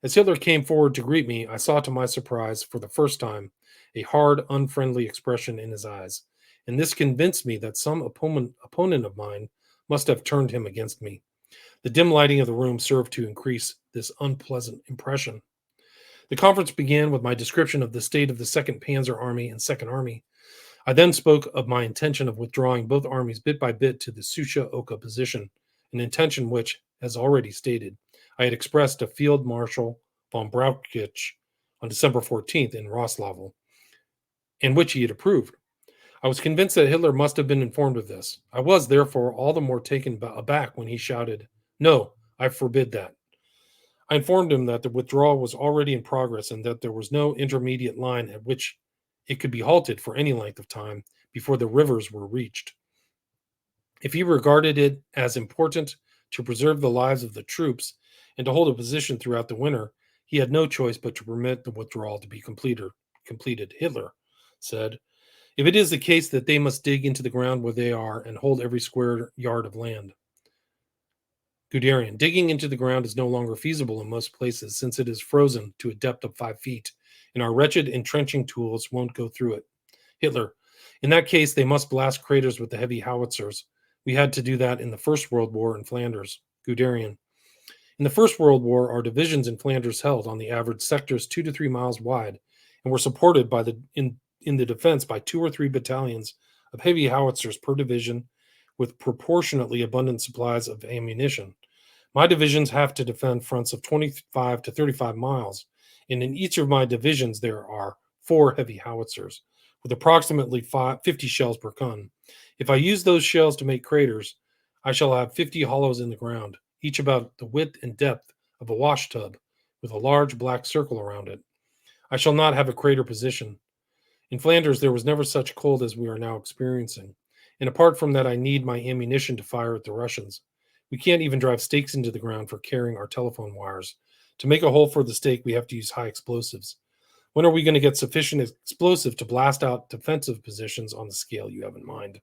As Hitler came forward to greet me, I saw to my surprise, for the first time, a hard, unfriendly expression in his eyes, and this convinced me that some opponent of mine must have turned him against me. The dim lighting of the room served to increase this unpleasant impression. The conference began with my description of the state of the 2nd Panzer Army and 2nd Army. I then spoke of my intention of withdrawing both armies bit by bit to the Susha-Oka position, an intention which, as already stated, I had expressed to Field Marshal von Brauchitsch on December 14th in Roslavel, and which he had approved. I was convinced that Hitler must have been informed of this. I was, therefore, all the more taken aback when he shouted, "No, I forbid that." I informed him that the withdrawal was already in progress and that there was no intermediate line at which it could be halted for any length of time before the rivers were reached. If he regarded it as important to preserve the lives of the troops and to hold a position throughout the winter, he had no choice but to permit the withdrawal to be completed. Hitler said, "If it is the case that they must dig into the ground where they are and hold every square yard of land." Guderian, digging into the ground is no longer feasible in most places since it is frozen to a depth of 5 feet, and our wretched entrenching tools won't go through it. Hitler, in that case, they must blast craters with the heavy howitzers. We had to do that in the First World War in Flanders. Guderian, in the First World War, our divisions in Flanders held, on the average, sectors 2 to 3 miles wide, and were supported by in the defense by 2 or 3 battalions of heavy howitzers per division, with proportionately abundant supplies of ammunition. My divisions have to defend fronts of 25 to 35 miles, and in each of my divisions there are 4 heavy howitzers, with approximately 50 shells per gun. If I use those shells to make craters, I shall have 50 hollows in the ground, each about the width and depth of a wash tub, with a large black circle around it. I shall not have a crater position. In Flanders, there was never such cold as we are now experiencing. And apart from that, I need my ammunition to fire at the Russians. We can't even drive stakes into the ground for carrying our telephone wires. To make a hole for the stake, we have to use high explosives. When are we going to get sufficient explosive to blast out defensive positions on the scale you have in mind?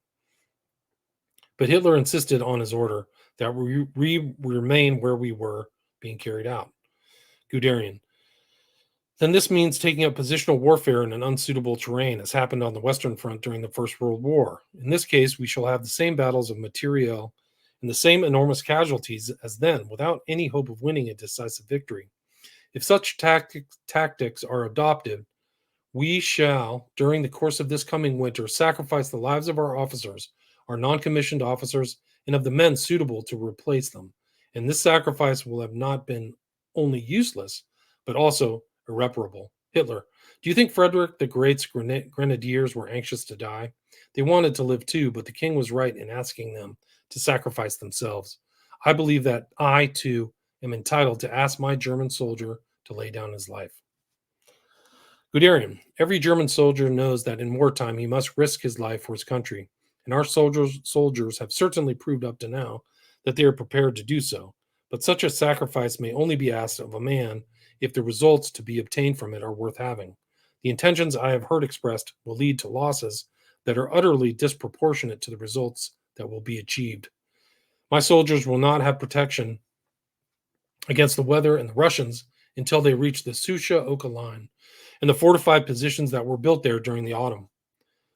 But Hitler insisted on his order that we remain where we were being carried out. Guderian, then this means taking up positional warfare in an unsuitable terrain, as happened on the Western Front during the First World War. In this case, we shall have the same battles of materiel and the same enormous casualties as then, without any hope of winning a decisive victory. If such tactics are adopted, we shall, during the course of this coming winter, sacrifice the lives of our officers, our non-commissioned officers, and of the men suitable to replace them. And this sacrifice will have not been only useless, but also irreparable. Hitler, do you think Frederick the Great's grenadiers were anxious to die? They wanted to live too, but the king was right in asking them to sacrifice themselves. I believe that I, too, am entitled to ask my German soldier to lay down his life. Guderian, every German soldier knows that in wartime he must risk his life for his country, and our soldiers have certainly proved up to now that they are prepared to do so. But such a sacrifice may only be asked of a man if the results to be obtained from it are worth having. The intentions I have heard expressed will lead to losses that are utterly disproportionate to the results that will be achieved. My soldiers will not have protection against the weather and the Russians until they reach the Susha-Oka line and the fortified positions that were built there during the autumn.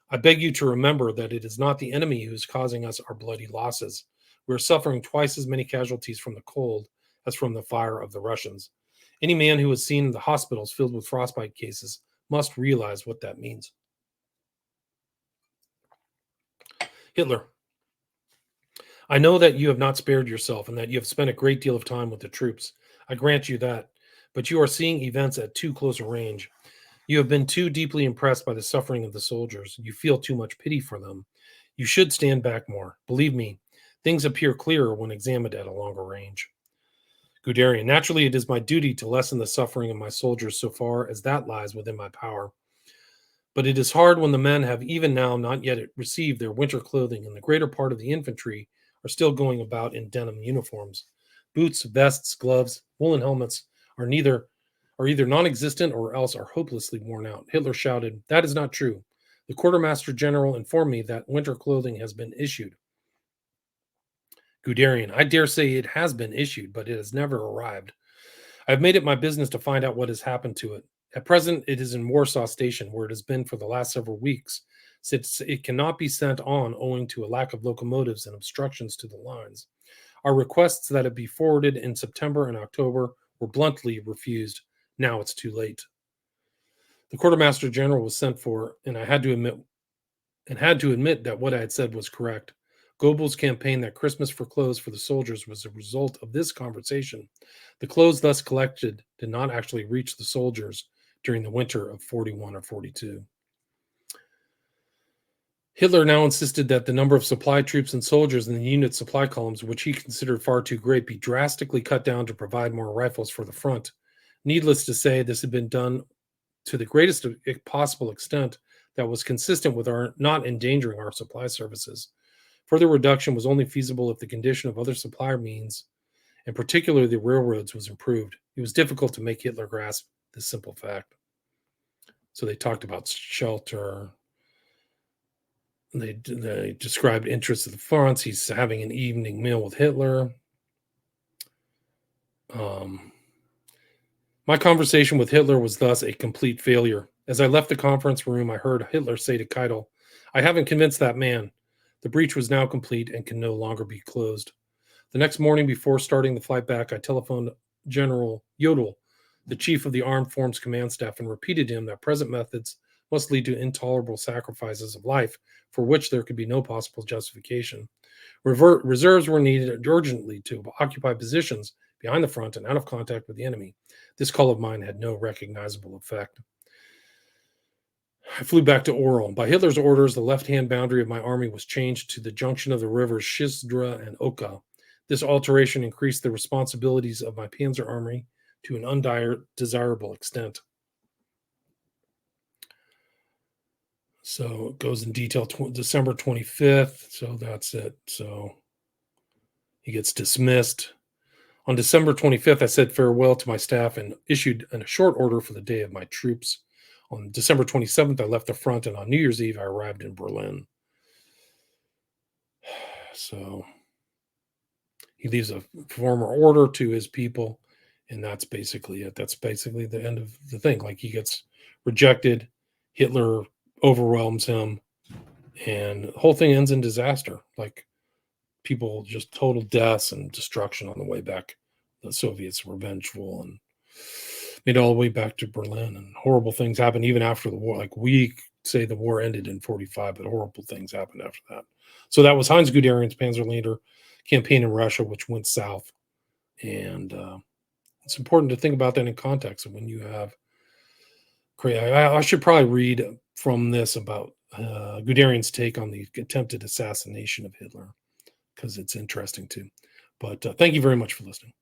I beg you to remember that it is not the enemy who is causing us our bloody losses. We are suffering twice as many casualties from the cold as from the fire of the Russians. Any man who has seen the hospitals filled with frostbite cases must realize what that means. Hitler, I know that you have not spared yourself and that you have spent a great deal of time with the troops. I grant you that, but you are seeing events at too close a range. You have been too deeply impressed by the suffering of the soldiers. You feel too much pity for them. You should stand back more. Believe me, things appear clearer when examined at a longer range. Guderian, naturally it is my duty to lessen the suffering of my soldiers so far as that lies within my power. But it is hard when the men have even now not yet received their winter clothing, and the greater part of the infantry are still going about in denim uniforms. Boots, vests, gloves, woolen helmets are either non-existent or else are hopelessly worn out. Hitler shouted, "That is not true. The quartermaster general informed me that winter clothing has been issued." Guderian, I dare say it has been issued, but it has never arrived. I have made it my business to find out what has happened to it. At present, it is in Warsaw Station, where it has been for the last several weeks, since it cannot be sent on owing to a lack of locomotives and obstructions to the lines. Our requests that it be forwarded in September and October were bluntly refused. Now it's too late. The quartermaster general was sent for, and I had to admit that what I had said was correct. Goebbels' campaign that Christmas for clothes for the soldiers was a result of this conversation. The clothes thus collected did not actually reach the soldiers during the winter of 41 or 42. Hitler now insisted that the number of supply troops and soldiers in the unit supply columns, which he considered far too great, be drastically cut down to provide more rifles for the front. Needless to say, this had been done to the greatest possible extent that was consistent with our not endangering our supply services. Further reduction was only feasible if the condition of other supply means, and particularly the railroads, was improved. It was difficult to make Hitler grasp this simple fact. So they talked about shelter. They described interests at the front. He's having an evening meal with Hitler. My conversation with Hitler was thus a complete failure. As I left the conference room, I heard Hitler say to Keitel, "I haven't convinced that man. The breach was now complete and can no longer be closed." The next morning, before starting the flight back, I telephoned General Jodl, the chief of the Armed Forces Command Staff, and repeated to him that present methods must lead to intolerable sacrifices of life for which there could be no possible justification. Reserves were needed urgently to occupy positions behind the front and out of contact with the enemy. This call of mine had no recognizable effect. I flew back to Orel. By Hitler's orders, the left-hand boundary of my army was changed to the junction of the rivers Shizdra and Oka. This alteration increased the responsibilities of my Panzer army to an undesirable extent. So it goes in detail, December 25th. So that's it. So he gets dismissed. On December 25th, I said farewell to my staff and issued a short order for the day of my troops. On December 27th, I left the front, and on New Year's Eve, I arrived in Berlin. So he leaves a formal order to his people, and that's basically it. That's basically the end of the thing. Like, he gets rejected, Hitler overwhelms him, and the whole thing ends in disaster. Like, people, just total deaths and destruction on the way back. The Soviets were vengeful and made it all the way back to Berlin, and horrible things happened even after the war. Like, we say the war ended in 1945, but horrible things happened after that. So that was Heinz Guderian's Panzer leader campaign in Russia, which went south. And it's important to think about that in context. And when you have, I should probably read from this about Guderian's take on the attempted assassination of Hitler, because it's interesting too. But thank you very much for listening.